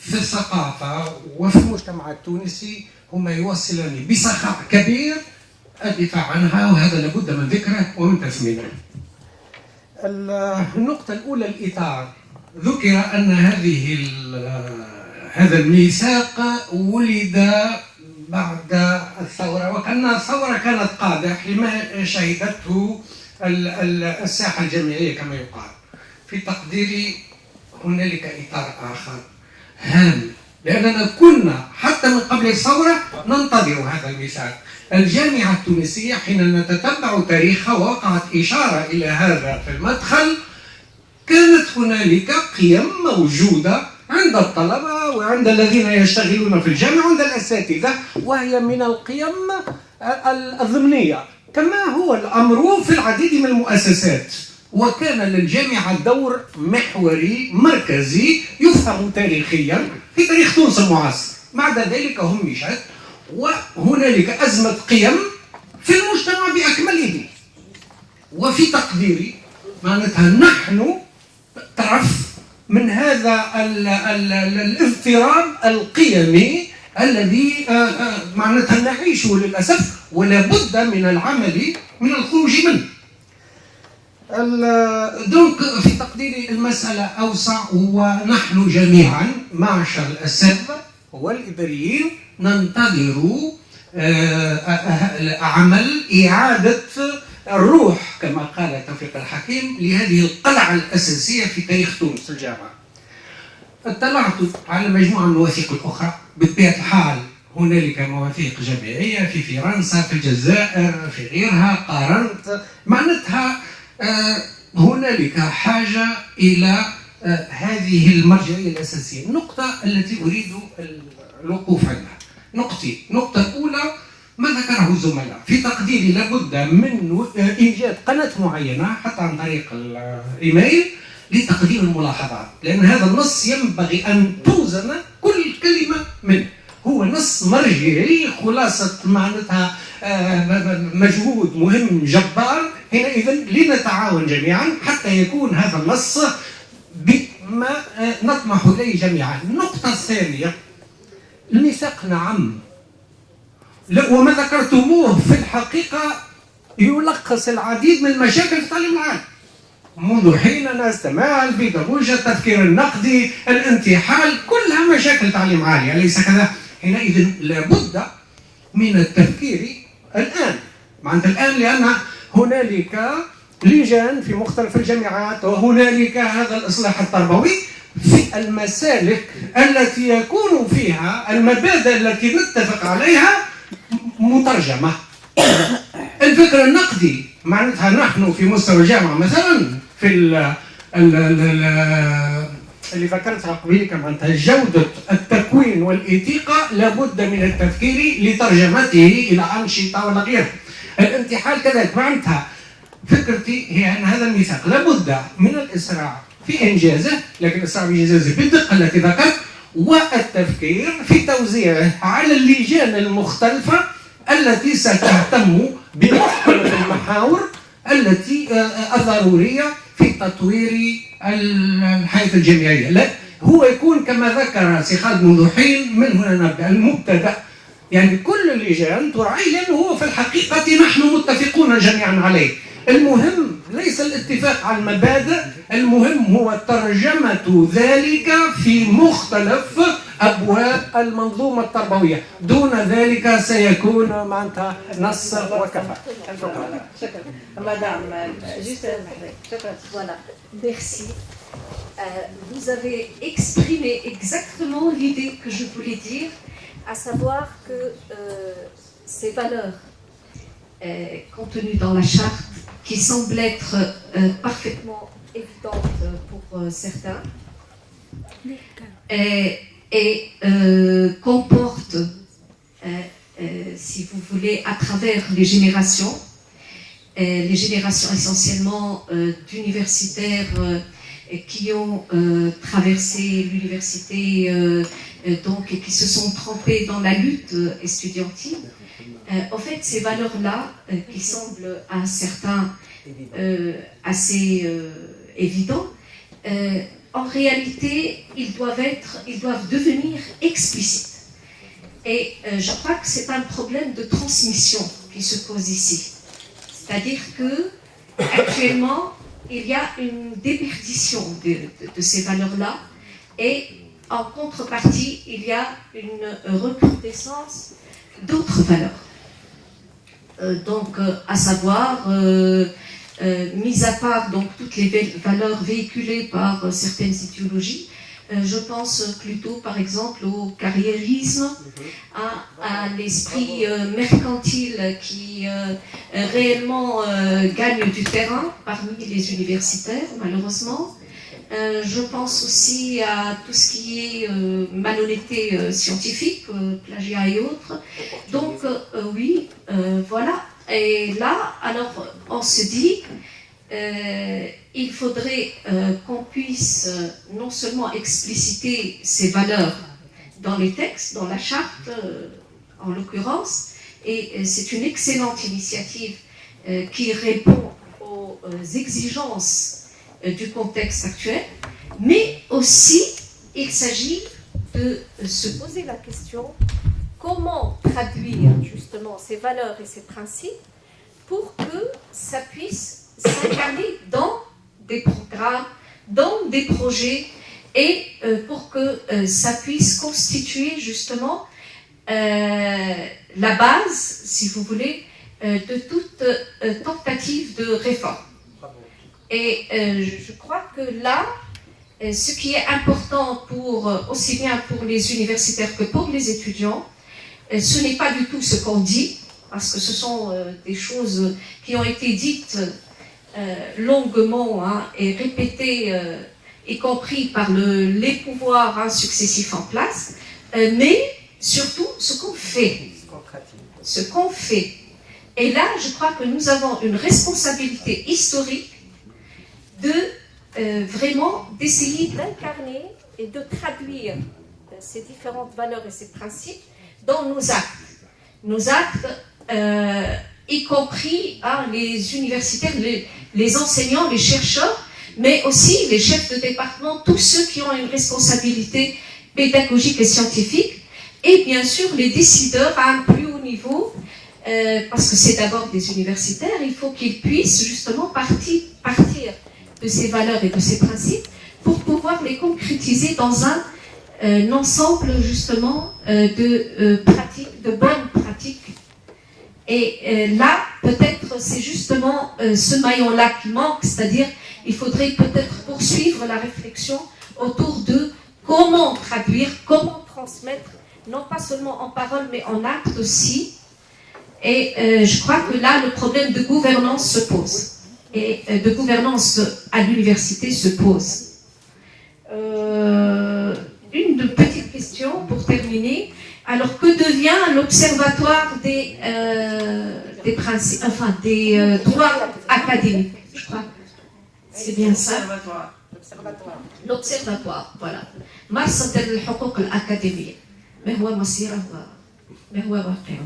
في الثقافة وفي المجتمع التونسي هما يوصلان بسخاء كبير الدفاع عنها، وهذا لابد من ذكره ومن تثمينه. النقطة الأولى الإطار. ذكر أن هذا الميثاق ولد بعد الثورة، وكأن الثورة كانت قادة لما شهدته الساحة الجامعية كما يقال. في تقديري هنالك إطار آخر هام، لأننا كنا حتى من قبل الثورة ننتظر هذا الميثاق. الجامعة التونسية حين نتتبع تاريخها ووقعت إشارة إلى هذا في المدخل، كانت هنالك قيم موجودة عند الطلبة وعند الذين يشتغلون في الجامعة وعند الأساتذة، وهي من القيم الضمنية كما هو الأمر في العديد من المؤسسات. وكان للجامعة دور محوري مركزي يفهم تاريخيا في تاريخ تونس المعاصر. بعد ذلك همشت، وهنالك أزمة قيم في المجتمع بأكمله. وفي تقديري معناتها نحن طرف من هذا الاضطراب القيمي الذي معناتها نعيشه للأسف، ولا بد من العمل من الخروج منه. دونك في تقديري المسألة أوسع، ونحن جميعا معشر الأساتذة والإداريين ننتظر عمل إعادة الروح كما قال توفيق الحكيم لهذه القلعة الأساسية في تاريخ تونس الجامعة. اطلعت على مجموعة من الوثائق الأخرى. بطبيعة الحال هنالك مواثيق جامعية في فرنسا، في الجزائر، في غيرها، قارنت معناتها هنالك حاجة إلى هذه المرجعية الأساسية. النقطة التي أريد الوقوف عندها النقطة الأولى ما ذكره الزملاء في تقديري، لابد من إيجاد قناة معينة حتى عن طريق الإيميل لتقديم الملاحظات، لأن هذا النص ينبغي أن توزن كل كلمة منه. هو نص مرجعي، خلاصة معناتها مجهود مهم جبار. حينئذ لنتعاون جميعا حتى يكون هذا النص بما نطمح إليه جميعا. النقطة الثانية الميثاق نعم، وما ذكرتموه في الحقيقة يلخص العديد من المشاكل في التعليم العالي منذ حين نستمع البيداغوجيا، التفكير النقدي، الانتحال، كلها مشاكل تعليم عالي، أليس كذا؟ حينئذ لابد من التفكير الآن، معناتها الآن، لأن هنالك لجان في مختلف الجامعات وهنالك هذا الإصلاح التربوي في المسالك التي يكون فيها المبادئ التي نتفق عليها مترجمة. الفكر النقدي معناتها نحن في مستوى الجامعة مثلا في اللي ذكرتها قبيل معناتها جودة التكوين والإيثيقة لابد من التفكير لترجمته إلى أنشطة وغيرها. الانتحال كذلك معناتها فكرتي هي أن هذا الميثاق لابد من الإسراع في إنجازه، لكن الإسراع في إنجازه بالدقة التي ذكرت، والتفكير في توزيعه على اللجان المختلفة التي ستهتم بمختلف المحاور التي الضرورية في تطوير الحياة الجامعية. لا هو يكون كما ذكر سي خالد منذ حين، من هنا نبدأ المبتدأ، يعني كل اللجان تراعي، لأنه هو في الحقيقة نحن متفقون جميعا عليه. المهم ليس الاتفاق على المبادئ، المهم هو ترجمة ذلك في مختلف أبواب المنظومة التربوية، دون ذلك سيكون معناتها نص وكفى. شكرا. مدام Voilà, merci. Vous avez exprimé exactement l'idée que je voulais dire, à savoir que ces valeurs contenues dans la charte, qui semblent être parfaitement évidentes pour certains, et comportent, si vous voulez, à travers les générations essentiellement d'universitaires qui ont traversé l'université donc, et qui se sont trempés dans la lutte estudiantine. En fait, ces valeurs-là, qui semblent à certains assez évidents, en réalité, ils doivent devenir explicites. Et je crois que c'est un problème de transmission qui se pose ici. C'est-à-dire que actuellement, il y a une déperdition de ces valeurs-là, et en contrepartie, il y a une recrudescence d'autres valeurs. Donc, à savoir, mis à part donc, toutes les valeurs véhiculées par certaines idéologies, je pense plutôt par exemple au carriérisme, à l'esprit mercantile qui réellement gagne du terrain parmi les universitaires, malheureusement. Je pense aussi à tout ce qui est malhonnêteté scientifique, plagiat et autres. Donc oui, voilà. Et là, alors on se dit, il faudrait qu'on puisse non seulement expliciter ces valeurs dans les textes, dans la charte en l'occurrence, et c'est une excellente initiative qui répond aux exigences du contexte actuel, mais aussi il s'agit de se poser la question comment traduire justement ces valeurs et ces principes pour que ça puisse s'incarner dans des programmes, dans des projets et pour que ça puisse constituer justement la base, si vous voulez, de toute tentative de réforme. Et je crois que là, ce qui est important aussi bien pour les universitaires que pour les étudiants, ce n'est pas du tout ce qu'on dit, parce que ce sont des choses qui ont été dites longuement et répétées, y compris par les pouvoirs successifs en place, mais surtout ce qu'on fait. Ce qu'on fait. Et là, je crois que nous avons une responsabilité historique de vraiment d'essayer d'incarner et de traduire ces différentes valeurs et ces principes dans nos actes. Nos actes, y compris les universitaires, les enseignants, les chercheurs, mais aussi les chefs de département, tous ceux qui ont une responsabilité pédagogique et scientifique, et bien sûr les décideurs à un plus haut niveau, parce que c'est d'abord des universitaires, il faut qu'ils puissent justement partir de ces valeurs et de ces principes pour pouvoir les concrétiser dans un ensemble justement de pratiques, de bonnes pratiques. Et là, peut-être c'est justement ce maillon-là qui manque, c'est-à-dire il faudrait peut-être poursuivre la réflexion autour de comment traduire, comment transmettre, non pas seulement en parole mais en acte aussi. Et je crois que là, le problème de gouvernance se pose. Et de gouvernance à l'université se pose. Une petite question pour terminer. Alors, que devient l'observatoire des principes, enfin des droits académiques, je crois. C'est bien ça. L'observatoire, voilà. مرصد الحقوق الأكاديمية. ما هو مصيره ما هو واقعه.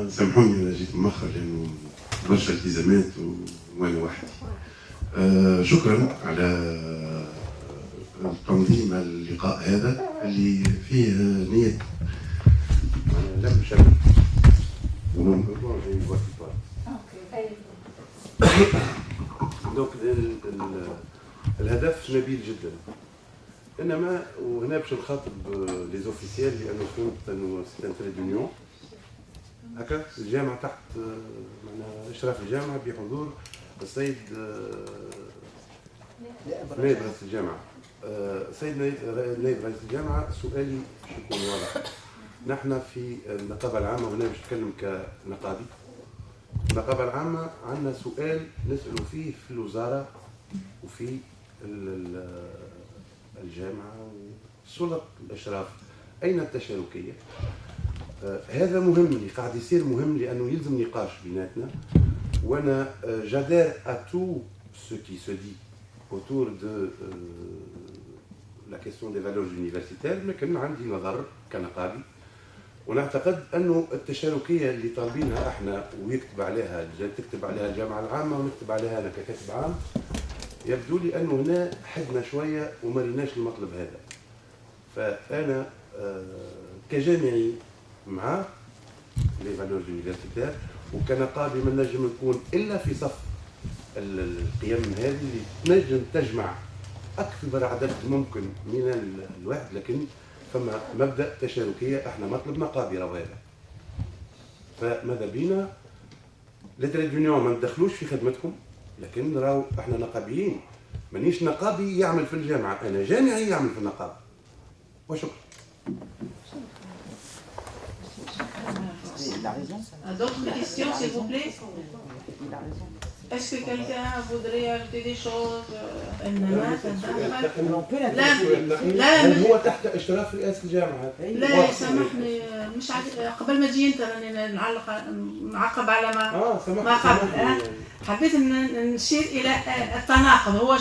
سامحوني انا جيت مؤخر لانه برشا التزامات وانا وحدي. شكرا على تنظيم اللقاء هذا اللي فيه نية لم شمل. دونك الهدف نبيل جدا. انما وهنا باش نخاطب لي زوفيسيال لانه فهمت انه سي ان تري دونيون هكا الجامعه تحت معناها اشراف الجامعه بحضور السيد نائب رئيس الجامعه. سيد نائب رئيس الجامعه سؤالي باش يكون واضح. نحن في النقابه العامه وهنا باش نتكلم كنقابي. النقابه العامه عندنا سؤال نسالوا فيه في الوزاره وفي الجامعة وسلطة الإشراف. أين التشاركية؟ هذا مهم لي قاعد يصير مهم لأنه يلزم نقاش بيناتنا. وأنا j'adhère à tout ce qui se dit autour de la question des valeurs universitaires، لكن عندي نظر كنقابي ونعتقد أنه التشاركية اللي طالبينها احنا ويكتب عليها تكتب عليها الجامعة العامة ونكتب عليها أنا ككاتب عام، يبدو لي أنه هنا حدنا شوية وما ريناش المطلب هذا. فأنا كجامعي مع لي فالورز يونيفرسيتير وكنقابي ما نجم نكون إلا في صف القيم هذه اللي تنجم تجمع أكبر عدد ممكن من الواحد، لكن فما مبدأ تشاركية احنا مطلب نقابي راهو هذا. فماذا بينا لتريد يونيون ما ندخلوش في خدمتكم، لكن راهو احنا نقابيين. مانيش نقابي يعمل في الجامعه، انا جامعي يعمل في النقابه. وشكرا. D'autres questions, s'il vous plaît? Est-ce que quelqu'un voudrait ajouter des choses? لا هو تحت اشراف رئاسه الجامعه. لا سامحني، مش قبل ما تجي انت راني نعقب على ما قبل. حبيت ان نشير الى التناقض. هو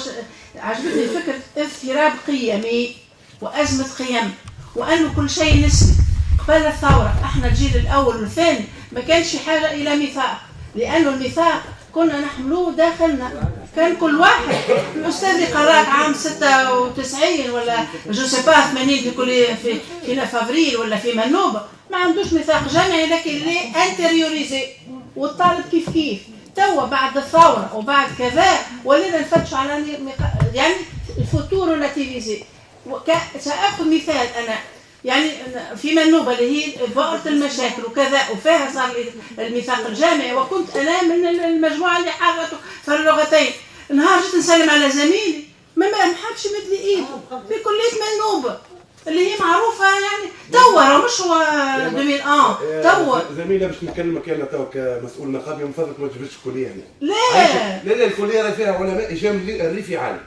عجبتني فكره اضطراب قيمي وازمه قيم، وانه كل شيء نسبي. قبل الثوره احنا الجيل الاول والثاني ما كانش حاجه الى ميثاق، لانه الميثاق كنا نحملوه داخلنا. كان كل واحد الأستاذ اللي قراك عام 96 ولا جو سي با 80 في كلية في لافافريل ولا في منوبة ما عندوش ميثاق جامعي، لكن اللي انتريوريزي والطالب كيف توا بعد الثورة وبعد كذا ولينا نفتشوا على يعني الفوتور ريلاتيفيزي. سأخذ مثال أنا يعني في منوبة اللي هي بؤرة المشاكل وكذا وفيها صار الميثاق الجامعي، وكنت أنا من المجموعة اللي حارته في اللغتين. نهار جيت نسلم على زميلي ما حبش يمد لي ايده في كلية منوبة اللي هي معروفة يعني توا مش هو 2001 توا. زميلة باش نكلمك انا توا كمسؤول نقابي من فضلك ما تجبدش الكلية هنا. لا الكلية راهي فيها علماء إجام الريفي عالي.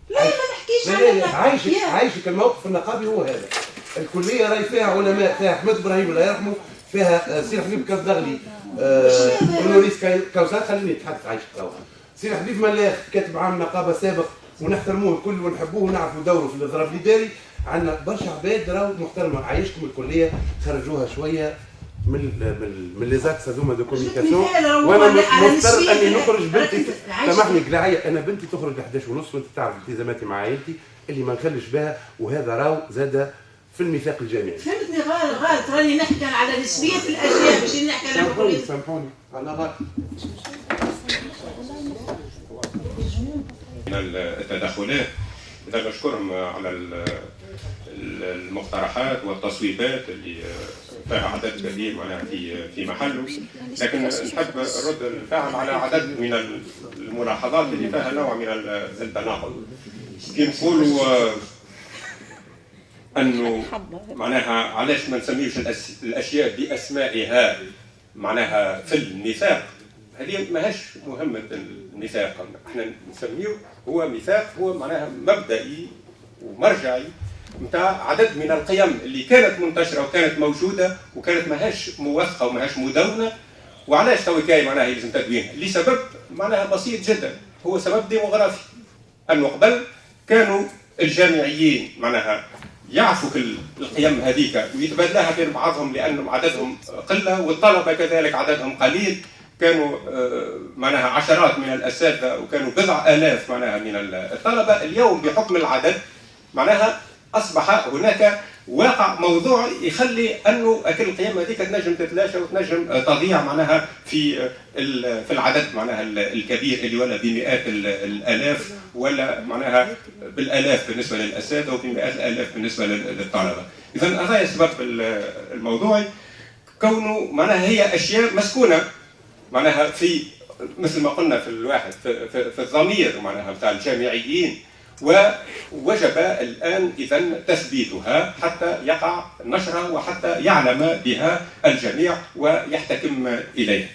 لا ما نحكيش لا عايشك الموقف النقابي هو هذا. الكلية راهي فيها علماء، فيها أحمد إبراهيم الله يرحمه، فيها سي حبيب كالدغلي ونوريس كوثر. خليني نتحدث عايشك توا. سي حبيب ملاخ كاتب عام نقابة سابق ونحترموه الكل ونحبوه ونعرفوا دوره في الإضراب الإداري. عندنا برشا عباد راهو محترمة عايشكم الكلية خرجوها شوية من لي زاكس هذوما دو كوميونيكاسيون. وانا مضطر اني نخرج بنتي سامحني كلاعية، انا بنتي تخرج ل 11:30 وانت تعرف التزاماتي مع عائلتي اللي ما نخليش بها، وهذا راهو زاد في الميثاق الجامعي. فهمتني غلط راني نحكي على نسبية الأشياء مش نحكي على سامحوني على غلط. التدخلات بدنا نشكرهم على المقترحات والتصويبات اللي فيها عدد كبير معناها في محله، لكن نحب نرد الفعل على عدد من الملاحظات اللي فيها نوع من التناقض. كي نقولوا انه معناها علاش ما نسميوش الاشياء باسمائها معناها في الميثاق، هذه ماهاش مهمه الميثاق. احنا نسميه هو ميثاق هو معناها مبدئي ومرجعي نتاع عدد من القيم اللي كانت منتشره وكانت موجوده وكانت ماهاش موثقه وماهاش مدونه. وعلاش تو كاي معناها لازم تدوينها؟ لسبب معناها بسيط جدا، هو سبب ديموغرافي. انه قبل كانوا الجامعيين معناها يعرفوا القيم هذيك ويتبادلاها بين بعضهم لانهم عددهم قله، والطلبه كذلك عددهم قليل. كانوا معناها عشرات من الاساتذه وكانوا بضع الاف معناها من الطلبه. اليوم بحكم العدد معناها اصبح هناك واقع موضوع يخلي انه اكل القيم هذيك تنجم تتلاشى وتنجم تضيع معناها في العدد معناها الكبير اللي ولا بمئات الالاف ولا معناها بالالاف بالنسبه للاساتذه وبمئات الالاف بالنسبه للطلبه. اذا هذا السبب الموضوعي كونه معناها هي اشياء مسكونه معناها في مثل ما قلنا في الواحد في الضمير معناها بتاع الجامعيين، ووجب الآن إذا تثبيتها حتى يقع نشرها وحتى يعلم بها الجميع ويحتكم إليها.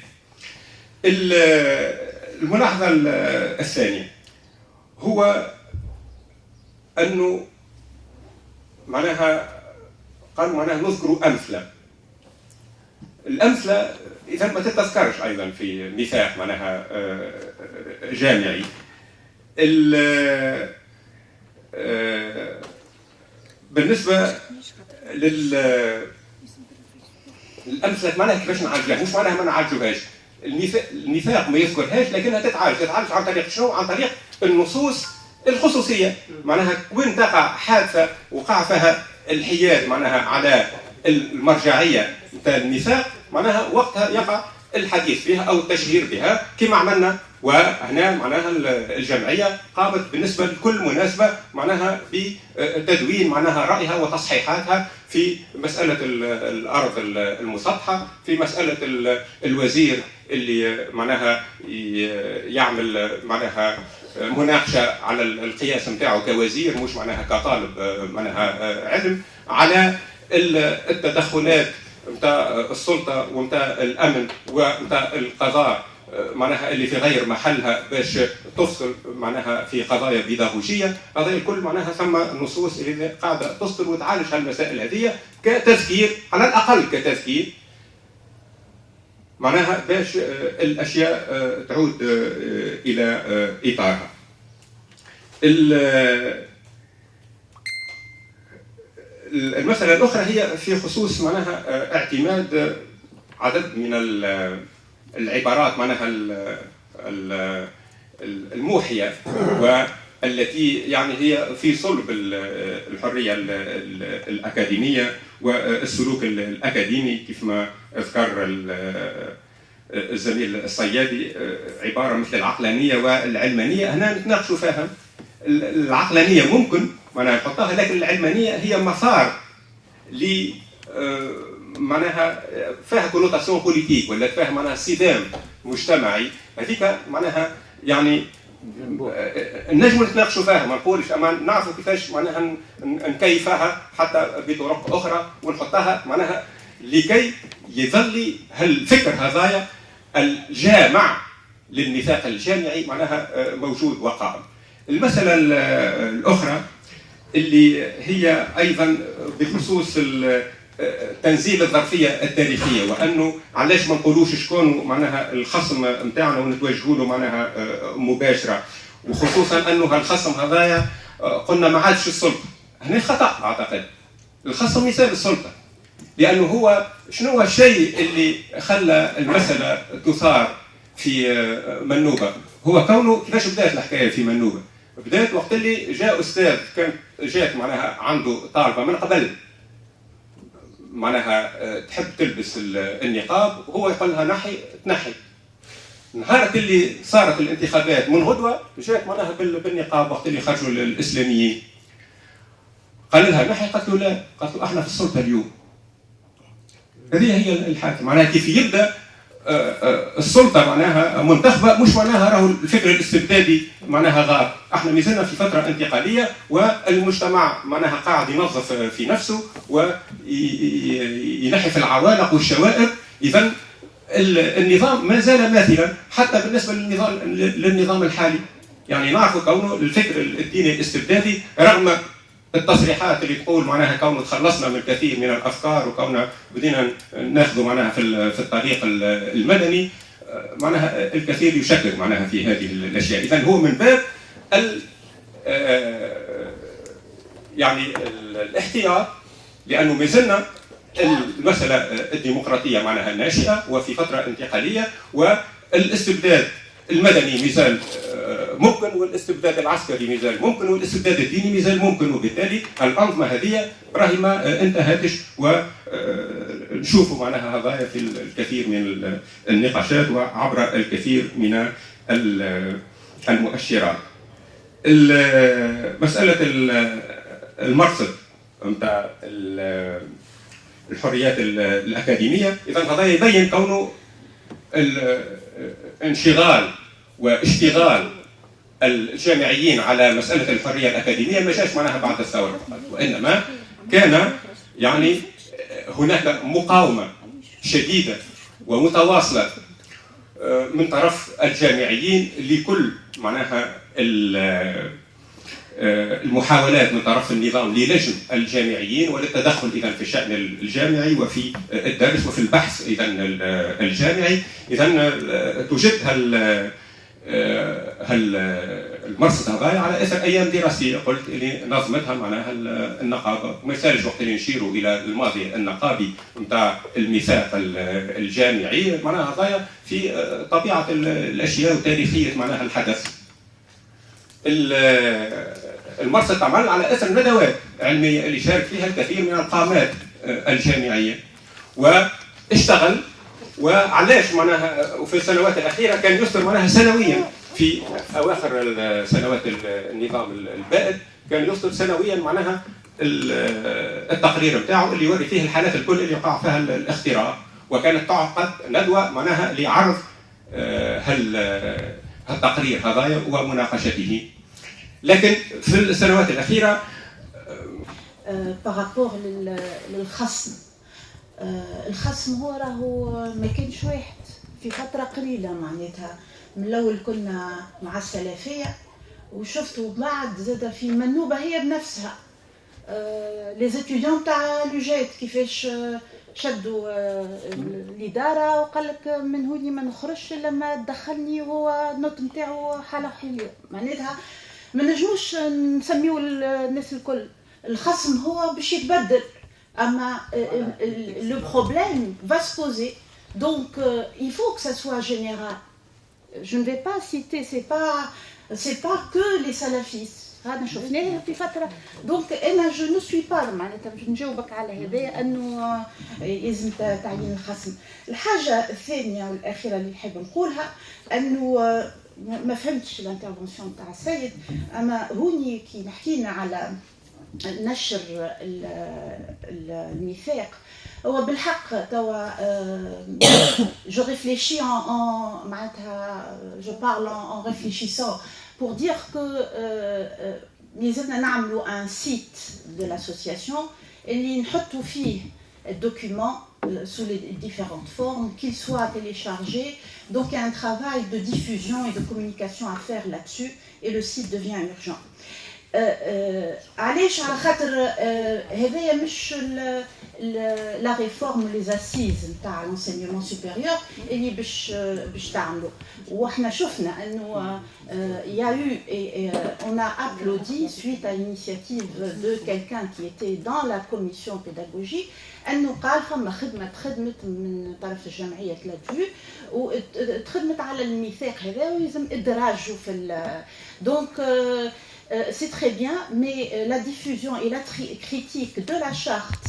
الملاحظة الثانية هو أنه معناها قالوا معناها نذكر أمثلة. الأمثلة إذا ما تتذكرش أيضا في ميثاق معناها جامعي. بالنسبة للأمثلة معناها كيفاش نعالجها، مش معناها ما نعالجوهاش. الميثاق ما يذكرهاش لكنها تتعالج عن طريق شنو؟ عن طريق النصوص الخصوصية. معناها وين تقع حادثة وقع فيها الحياد معناها على المرجعية نتاع الميثاق معناها وقتها يقع الحديث بها أو التشهير بها كما عملنا. وهنا معناها الجمعية قامت بالنسبة لكل مناسبة معناها بتدوين معناها رأيها وتصحيحاتها في مسألة الأرض المسطحة، في مسألة الوزير اللي معناها يعمل معناها مناقشة على القياس نتاعو كوزير مش معناها كطالب معناها علم، على التدخلات نتاع السلطة ونتاع الأمن ونتاع القضاء معناها اللي في غير محلها باش تفصل معناها في قضايا بيداغوجيه. هذا الكل معناها ثم نصوص اللي قاعده تفصل وتعالج هالمسائل هذه كتذكير، على الاقل كتذكير معناها باش الاشياء تعود الى اطارها. المساله الاخرى هي في خصوص معناها اعتماد عدد من العبارات معناها الموحية والتي يعني هي في صلب الحرية الأكاديمية والسلوك الأكاديمي كيف ما ذكر الزميل الصيادي، عبارة مثل العقلانية والعلمانية. هنا نتناقشوا فيها. العقلانية ممكن معناها نحطها، لكن العلمانية هي مسار ل معناها فيها كونوتاسيون بوليتيك ولا فيها معناها صدام مجتمعي. هذيك معناها يعني نجم نتناقشوا فيها، ما نقولش، اما نعرفوا كيفاش معناها نكيفها حتى بطرق اخرى ونحطها معناها لكي يظل هالفكر هذايا الجامع للميثاق الجامعي معناها موجود وقائم. المسألة الأخرى اللي هي أيضا بخصوص تنزيل الظرفية التاريخية، وأنه علاش ما نقولوش شكون معناها الخصم نتاعنا ونتوجهوا له معناها مباشرة، وخصوصا أنه هالخصم هذايا قلنا ما عادش السلطة. هنا خطأ أعتقد. الخصم مثال السلطة، لأنه هو شنو هو الشيء اللي خلى المسألة تثار في منوبة؟ هو كونه كيفاش بدأت الحكاية في منوبة؟ بدأت وقت اللي جاء أستاذ كان جات معناها عنده طالبة من قبل معناها تحب تلبس النقاب، وهو يقول لها نحي تنحي. نهار اللي صارت الانتخابات من غدوة جات معناها بالنقاب وقت اللي خرجوا الإسلاميين. قال لها نحي، قالت له لا، قالت له احنا في السلطة اليوم. هذه هي الحاكم معناها كيف يبدا السلطه معناها منتخبه، مش معناها راهو الفكر الاستبدادي معناها غاب. احنا مازلنا في فتره انتقاليه والمجتمع معناها قاعد ينظف في نفسه وينحي في العوالق والشوائب. اذا النظام ما زال ماثلا حتى بالنسبه للنظام الحالي. يعني نعرف كونه الفكر الديني الاستبدادي رغم التصريحات اللي تقول معناها كونه تخلصنا من كثير من الافكار وكونه بدينا ناخذ معناها في الطريق المدني، معناها الكثير يشكك معناها في هذه الاشياء. اذا هو من باب يعني الاحتياط، لانه ما زلنا المساله الديمقراطيه معناها ناشئه وفي فتره انتقاليه، والاستبداد المدني مازال ممكن، والاستبداد العسكري مازال ممكن، والاستبداد الديني مازال ممكن. وبالتالي الأنظمة هذه راهي ما انتهتش، ونشوفوا معناها هذا في الكثير من النقاشات وعبر الكثير من المؤشرات. مسألة المرصد نتاع الحريات الأكاديمية، إذا هذا يبين كونه الانشغال واشتغال الجامعيين على مسألة الحرية الأكاديمية ما جاش معناها بعد الثورة، وإنما كان يعني هناك مقاومة شديدة ومتواصلة من طرف الجامعيين لكل معناها المحاولات من طرف النظام للجم الجامعيين وللتدخل إذا في الشأن الجامعي وفي الدرس وفي البحث إذا الجامعي. إذا توجد المرصد هذا على اثر ايام دراسيه قلت اللي نظمتها معناها النقابه. ما يسالش وقت اللي نشيروا الى الماضي النقابي نتاع الميثاق الجامعي، معناها هذايا في طبيعه الاشياء وتاريخيه معناها الحدث. المرصد تعمل على اثر ندوات علميه اللي شارك فيها الكثير من القامات الجامعيه واشتغل. وعلاش معناها وفي السنوات الاخيره كان يصدر معناها سنويا في اواخر سنوات النظام البائد، كان يصدر سنويا معناها التقرير بتاعه اللي يوري فيه الحالات الكل اللي يقع فيها الاختراق، وكانت تعقد ندوه معناها لعرض هالتقرير هذايا ومناقشته. لكن في السنوات الاخيره بارابور للخصم، الخصم هو راهو ما كانش واحد في فترة قليلة، معناتها من الأول كنا مع السلفية وشفتوا بعد زاد في منوبة هي بنفسها لي زيتيديون تاع لوجيت كيفاش شدوا الإدارة وقال لك من هوني ما نخرجش إلا ما تدخلني وهو النوت نتاعو حالة حلوة. معناتها ما نجموش نسميو الناس الكل الخصم هو باش يتبدل. Ama le problème va se poser, donc il faut que ça soit général. je ne vais pas citer, c'est pas que les salafistes. هذا شفناه في فترة. دونك أنا جو نو سوي با معناتها باش نجاوبك على هذا أنه لازم تعيين الخصم. الحاجة الثانية والأخيرة اللي نحب نقولها أنه ما فهمتش الانترفونسيون تاع السيد، أما هوني كي نحكينا على نشر الميثاق هو بالحق توا جو ريفليشي معناتها جو بارل en réfléchissant pour dire que لازمنا نعملوا un site de l'association اللي نحطوا فيه الدوكيومون sous les différentes formes, qu'ils soient téléchargés. Donc il y a un travail de diffusion et de communication à faire là-dessus et le site devient urgent. علاش على خاطر هذايا مش لا ريفورم لي اسيز نتاع l'enseignement supérieur اللي باش تعملوا. وحنا شفنا انه il y a eu et on a applaudi suite à l'initiative de quelqu'un qui était dans la commission pédagogie انه قال فما خدمه تخدمت من طرف الجمعيه تلاتفو وتخدمت على الميثاق هذا ويلزم ادراجه في دونك c'est très bien, mais la diffusion et la critique de la charte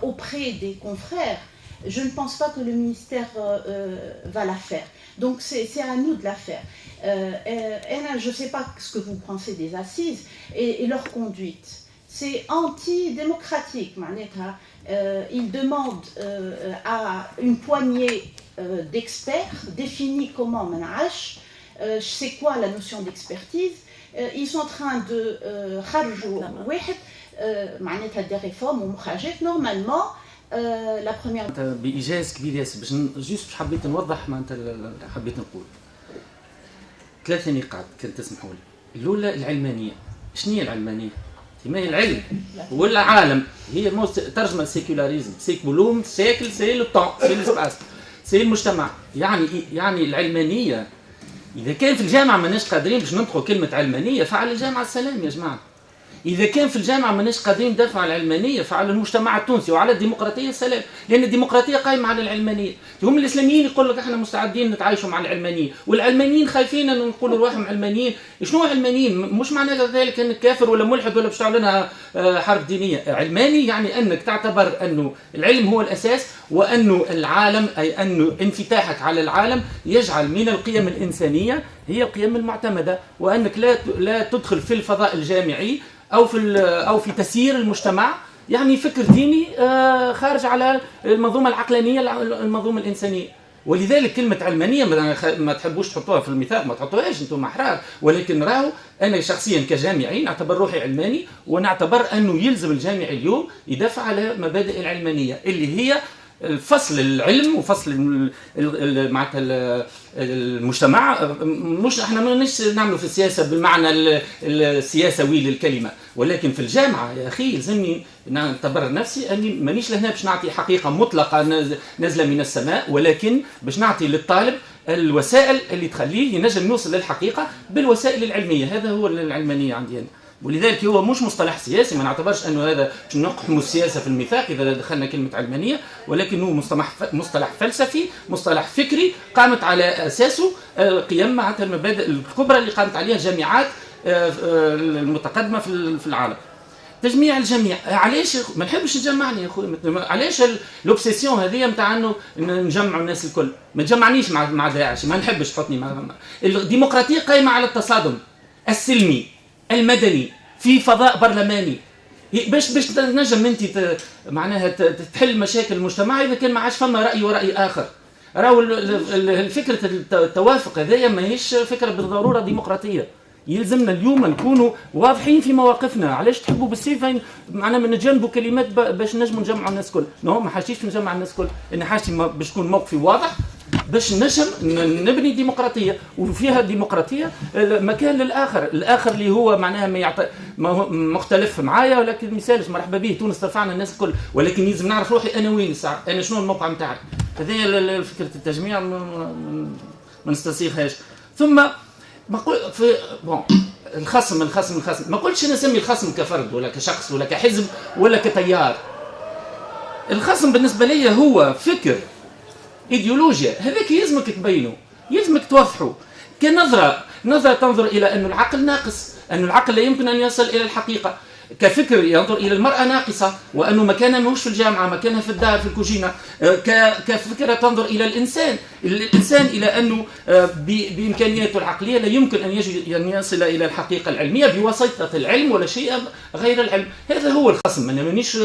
auprès des confrères, je ne pense pas que le ministère va la faire. Donc c'est à nous de la faire. Je ne sais pas ce que vous pensez des assises et leur conduite. C'est antidémocratique. Ils demandent à une poignée d'experts, définis comment c'est quoi la notion d'expertise. Ils sont en train de خرجوا واحد معناتها des réformes ومخرجات normalement la première بإيجاز كبير ياسر باش جوست حبيت نوضح معناتها حبيت نقول 3 نقاط كنت تسمحوا لي. الأولى العلمانية. شنو هي العلمانية؟ ما هي العلم والعالم هي ترجمة سيكولاريزم سيكولوم سيكل سي لو طون سي لسباس سي المجتمع. يعني العلمانية إذا كان في الجامعة ماناش قادرين باش ننطقوا كلمة علمانية فعلى الجامعة السلام يا جماعة. إذا كان في الجامعة ماناش قادرين ندافعوا على العلمانية فعلى المجتمع التونسي وعلى الديمقراطية السلام، لأن الديمقراطية قائمة على العلمانية. هم الإسلاميين يقول لك احنا مستعدين نتعايشوا مع العلمانيين، والعلمانيين خايفين أن نقولوا رواحهم علمانيين. شنو علمانيين؟ مش معنى ذلك أنك كافر ولا ملحد ولا باش تعلنها حرب دينية. علماني يعني أنك تعتبر أنه العلم هو الأساس وأنه العالم أي أنه انفتاحك على العالم يجعل من القيم الإنسانية هي القيم المعتمدة، وأنك لا تدخل في الفضاء الجامعي أو في تسيير المجتمع يعني فكر ديني خارج على المنظومة العقلانية المنظومة الإنسانية. ولذلك كلمة علمانية ما تحبوش تحطوها في الميثاق ما تحطوهاش انتم أحرار، ولكن راهو أنا شخصيا كجامعي نعتبر روحي علماني ونعتبر أنه يلزم الجامعي اليوم يدافع على مبادئ العلمانية اللي هي فصل العلم وفصل معناتها المجتمع. مش احنا ماناش نعملوا في السياسه بالمعنى السياسوي للكلمه، ولكن في الجامعه يا اخي يلزمني نعتبر نفسي اني مانيش لهنا باش نعطي حقيقه مطلقه نازله من السماء، ولكن باش نعطي للطالب الوسائل اللي تخليه ينجم يوصل للحقيقه بالوسائل العلميه. هذا هو العلمانيه عندي أنا. ولذلك هو مش مصطلح سياسي، ما نعتبرش انه هذا نقحم السياسه في الميثاق اذا دخلنا كلمه علمانيه، ولكن هو مصطلح فلسفي، مصطلح فكري قامت على اساسه قيم معناتها المبادئ الكبرى اللي قامت عليها الجامعات المتقدمه في العالم. تجميع الجميع، علاش ما نحبش نجمعني يا اخوي؟ علاش لوبسيسيون هذه نتاع انه نجمعوا الناس الكل؟ ما تجمعنيش مع داعش، ما نحبش تحطني مع الديمقراطيه قائمه على التصادم السلمي المدني في فضاء برلماني باش تنجم انت معناها تحل مشاكل المجتمع اذا كان ما عادش فما راي وراي اخر. راهو فكره التوافق هذايا ماهيش فكره بالضروره ديمقراطيه. يلزمنا اليوم نكونوا واضحين في مواقفنا. علاش تحبوا بالسيف معناها من نتجنبوا كلمات باش نجموا نجمعوا الناس الكل؟ ما حاجتيش نجمع الناس الكل، انا حاجتي باش يكون موقفي واضح باش نجم نبني ديمقراطيه وفيها ديمقراطيه مكان للاخر، الاخر اللي هو معناها مختلف معايا ولكن مثالش مرحبا به، تونس ترفعنا الناس الكل، ولكن لازم نعرف روحي انا وين الساعه، انا شنو الموقع نتاعي. هذه فكره التجميع ما نستسيغهاش. ثم ما قول في الخصم ما قلتش نسمي الخصم كفرد ولا كشخص ولا كحزب ولا كتيار. الخصم بالنسبه لي هو فكر ايديولوجيا، هذاك يلزمك تبينه. يلزمك توضحوا. نظرة تنظر إلى أن العقل ناقص، أن العقل لا يمكن أن يصل إلى الحقيقة، كفكر ينظر إلى المرأة ناقصة وأنه مكانها مش في الجامعة، مكانها في الدار في الكوجينة، كفكرة تنظر إلى الإنسان إلى أنه بإمكانياته العقلية لا يمكن أن يصل إلى الحقيقة العلمية بواسطة العلم ولا شيء غير العلم. هذا هو الخصم. أنا مانيش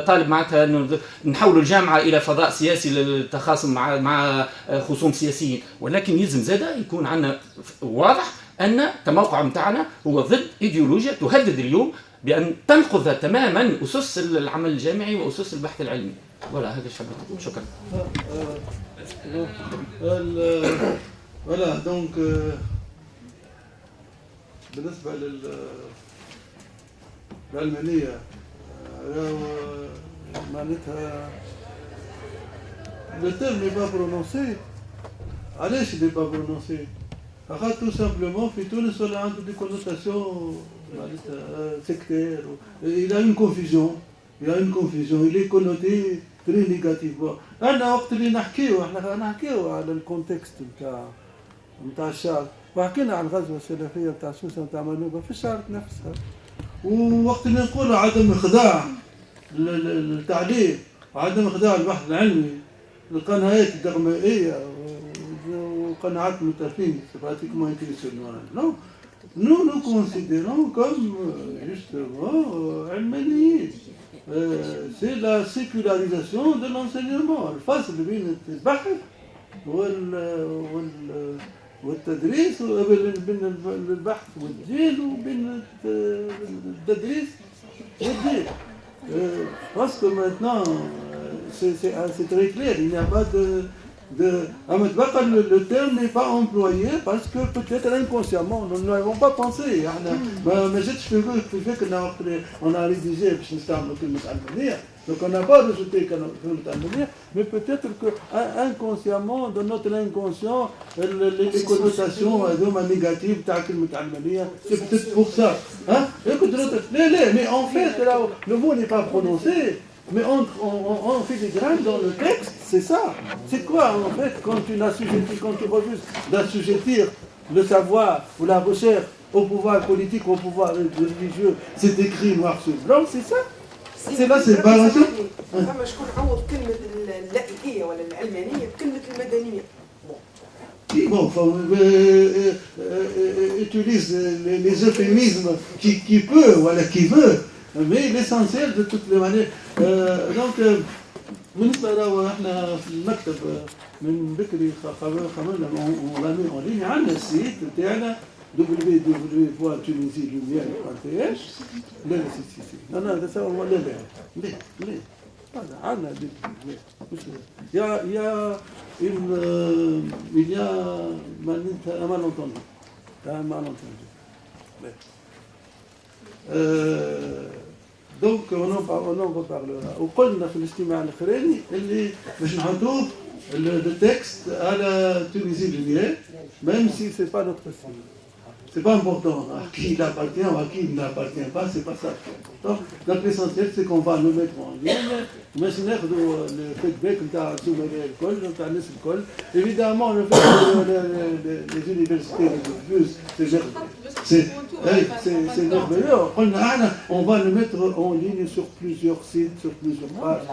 طالب معناتها أنه نحول الجامعة إلى فضاء سياسي للتخاصم مع خصوم سياسيين، ولكن يلزم زادة يكون عندنا واضح أن التموقع متاعنا هو ضد إيديولوجيا تهدد اليوم بأن تنقض تماما أسس العمل الجامعي وأسس البحث العلمي. ولا هذا حبيت. شكرا. فوالا دونك بالنسبة للعلمانية معناتها le terme n'est pas prononcé. علاش n'est pas prononcé؟ tout simplement في تونس ولا عنده des connotations sectaires. Il a une confusion. Il est connoté très négativement. أنا وقت اللي نحكيو على الكونتكست نتاع الشعب، وحكينا على الغزوة السلفية نتاع سوسة نتاع منوبة في الشعب نفسها، ووقت اللي نقولوا عدم إخضاع التعليم وعدم إخضاع البحث العلمي للقناعات الدغمائية وقناعات المتفقين pratiquement intellectuellement. Non, nous considérons comme justement علمانيين. C'est la sécularisation de l'enseignement. الفصل بين البحث والتدريس، بين البحث والدين وبين التدريس والدين. Parce que maintenant c'est très clair, il n'y a pas le terme n'est pas employé parce que peut-être inconsciemment nous n'avons pas pensé. On a rédigé donc on n'a pas rejeté mais peut-être que inconsciemment dans notre inconscient les connotations négatives c'est peut-être pour ça. Mais en fait là, le mot n'est pas prononcé. Mais on fait des graines dans le texte, c'est ça. C'est quoi en fait quand tu refuses d'assujettir le savoir ou la recherche au pouvoir politique, au pouvoir religieux, c'est écrit noir sur blanc, c'est ça. C'est la séparation. فما شكون عوض كلمة اللائكية ولا العلمانية بكلمة المدنية. Bon, utilise les euphémismes qui peut, voilà, qui veut. Mais l'essentiel de toutes les manières. Donc, بالنسبة لو احنا في المكتب من بكري خملنا ونرمي en ligne عندنا السيت بتاعنا www.tunisilumiere.ch. لا ده سوا ولا لا هذا عندنا il y a un malentendu. Donc on en reparlera. وقلنا في الاجتماع الاخراني اللي باش نحطوه le texte à la Tunisie lumière, même si c'est pas notre style. C'est pas important à qui il appartient ou à qui il n'appartient pas, c'est pas ça. Donc l'essentiel c'est qu'on va le mettre en ligne. باش ناخذوا الفيدباك نتاع الزملاء الكل نتاع الناس الكل. Évidemment le fait que les universités refusent c'est merveilleux. On va le mettre en ligne sur plusieurs sites, sur plusieurs pages.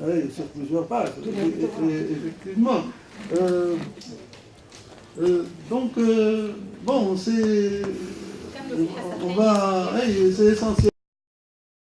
Oui, sur plusieurs pages. Effectivement. Donc bon, c'est essentiel.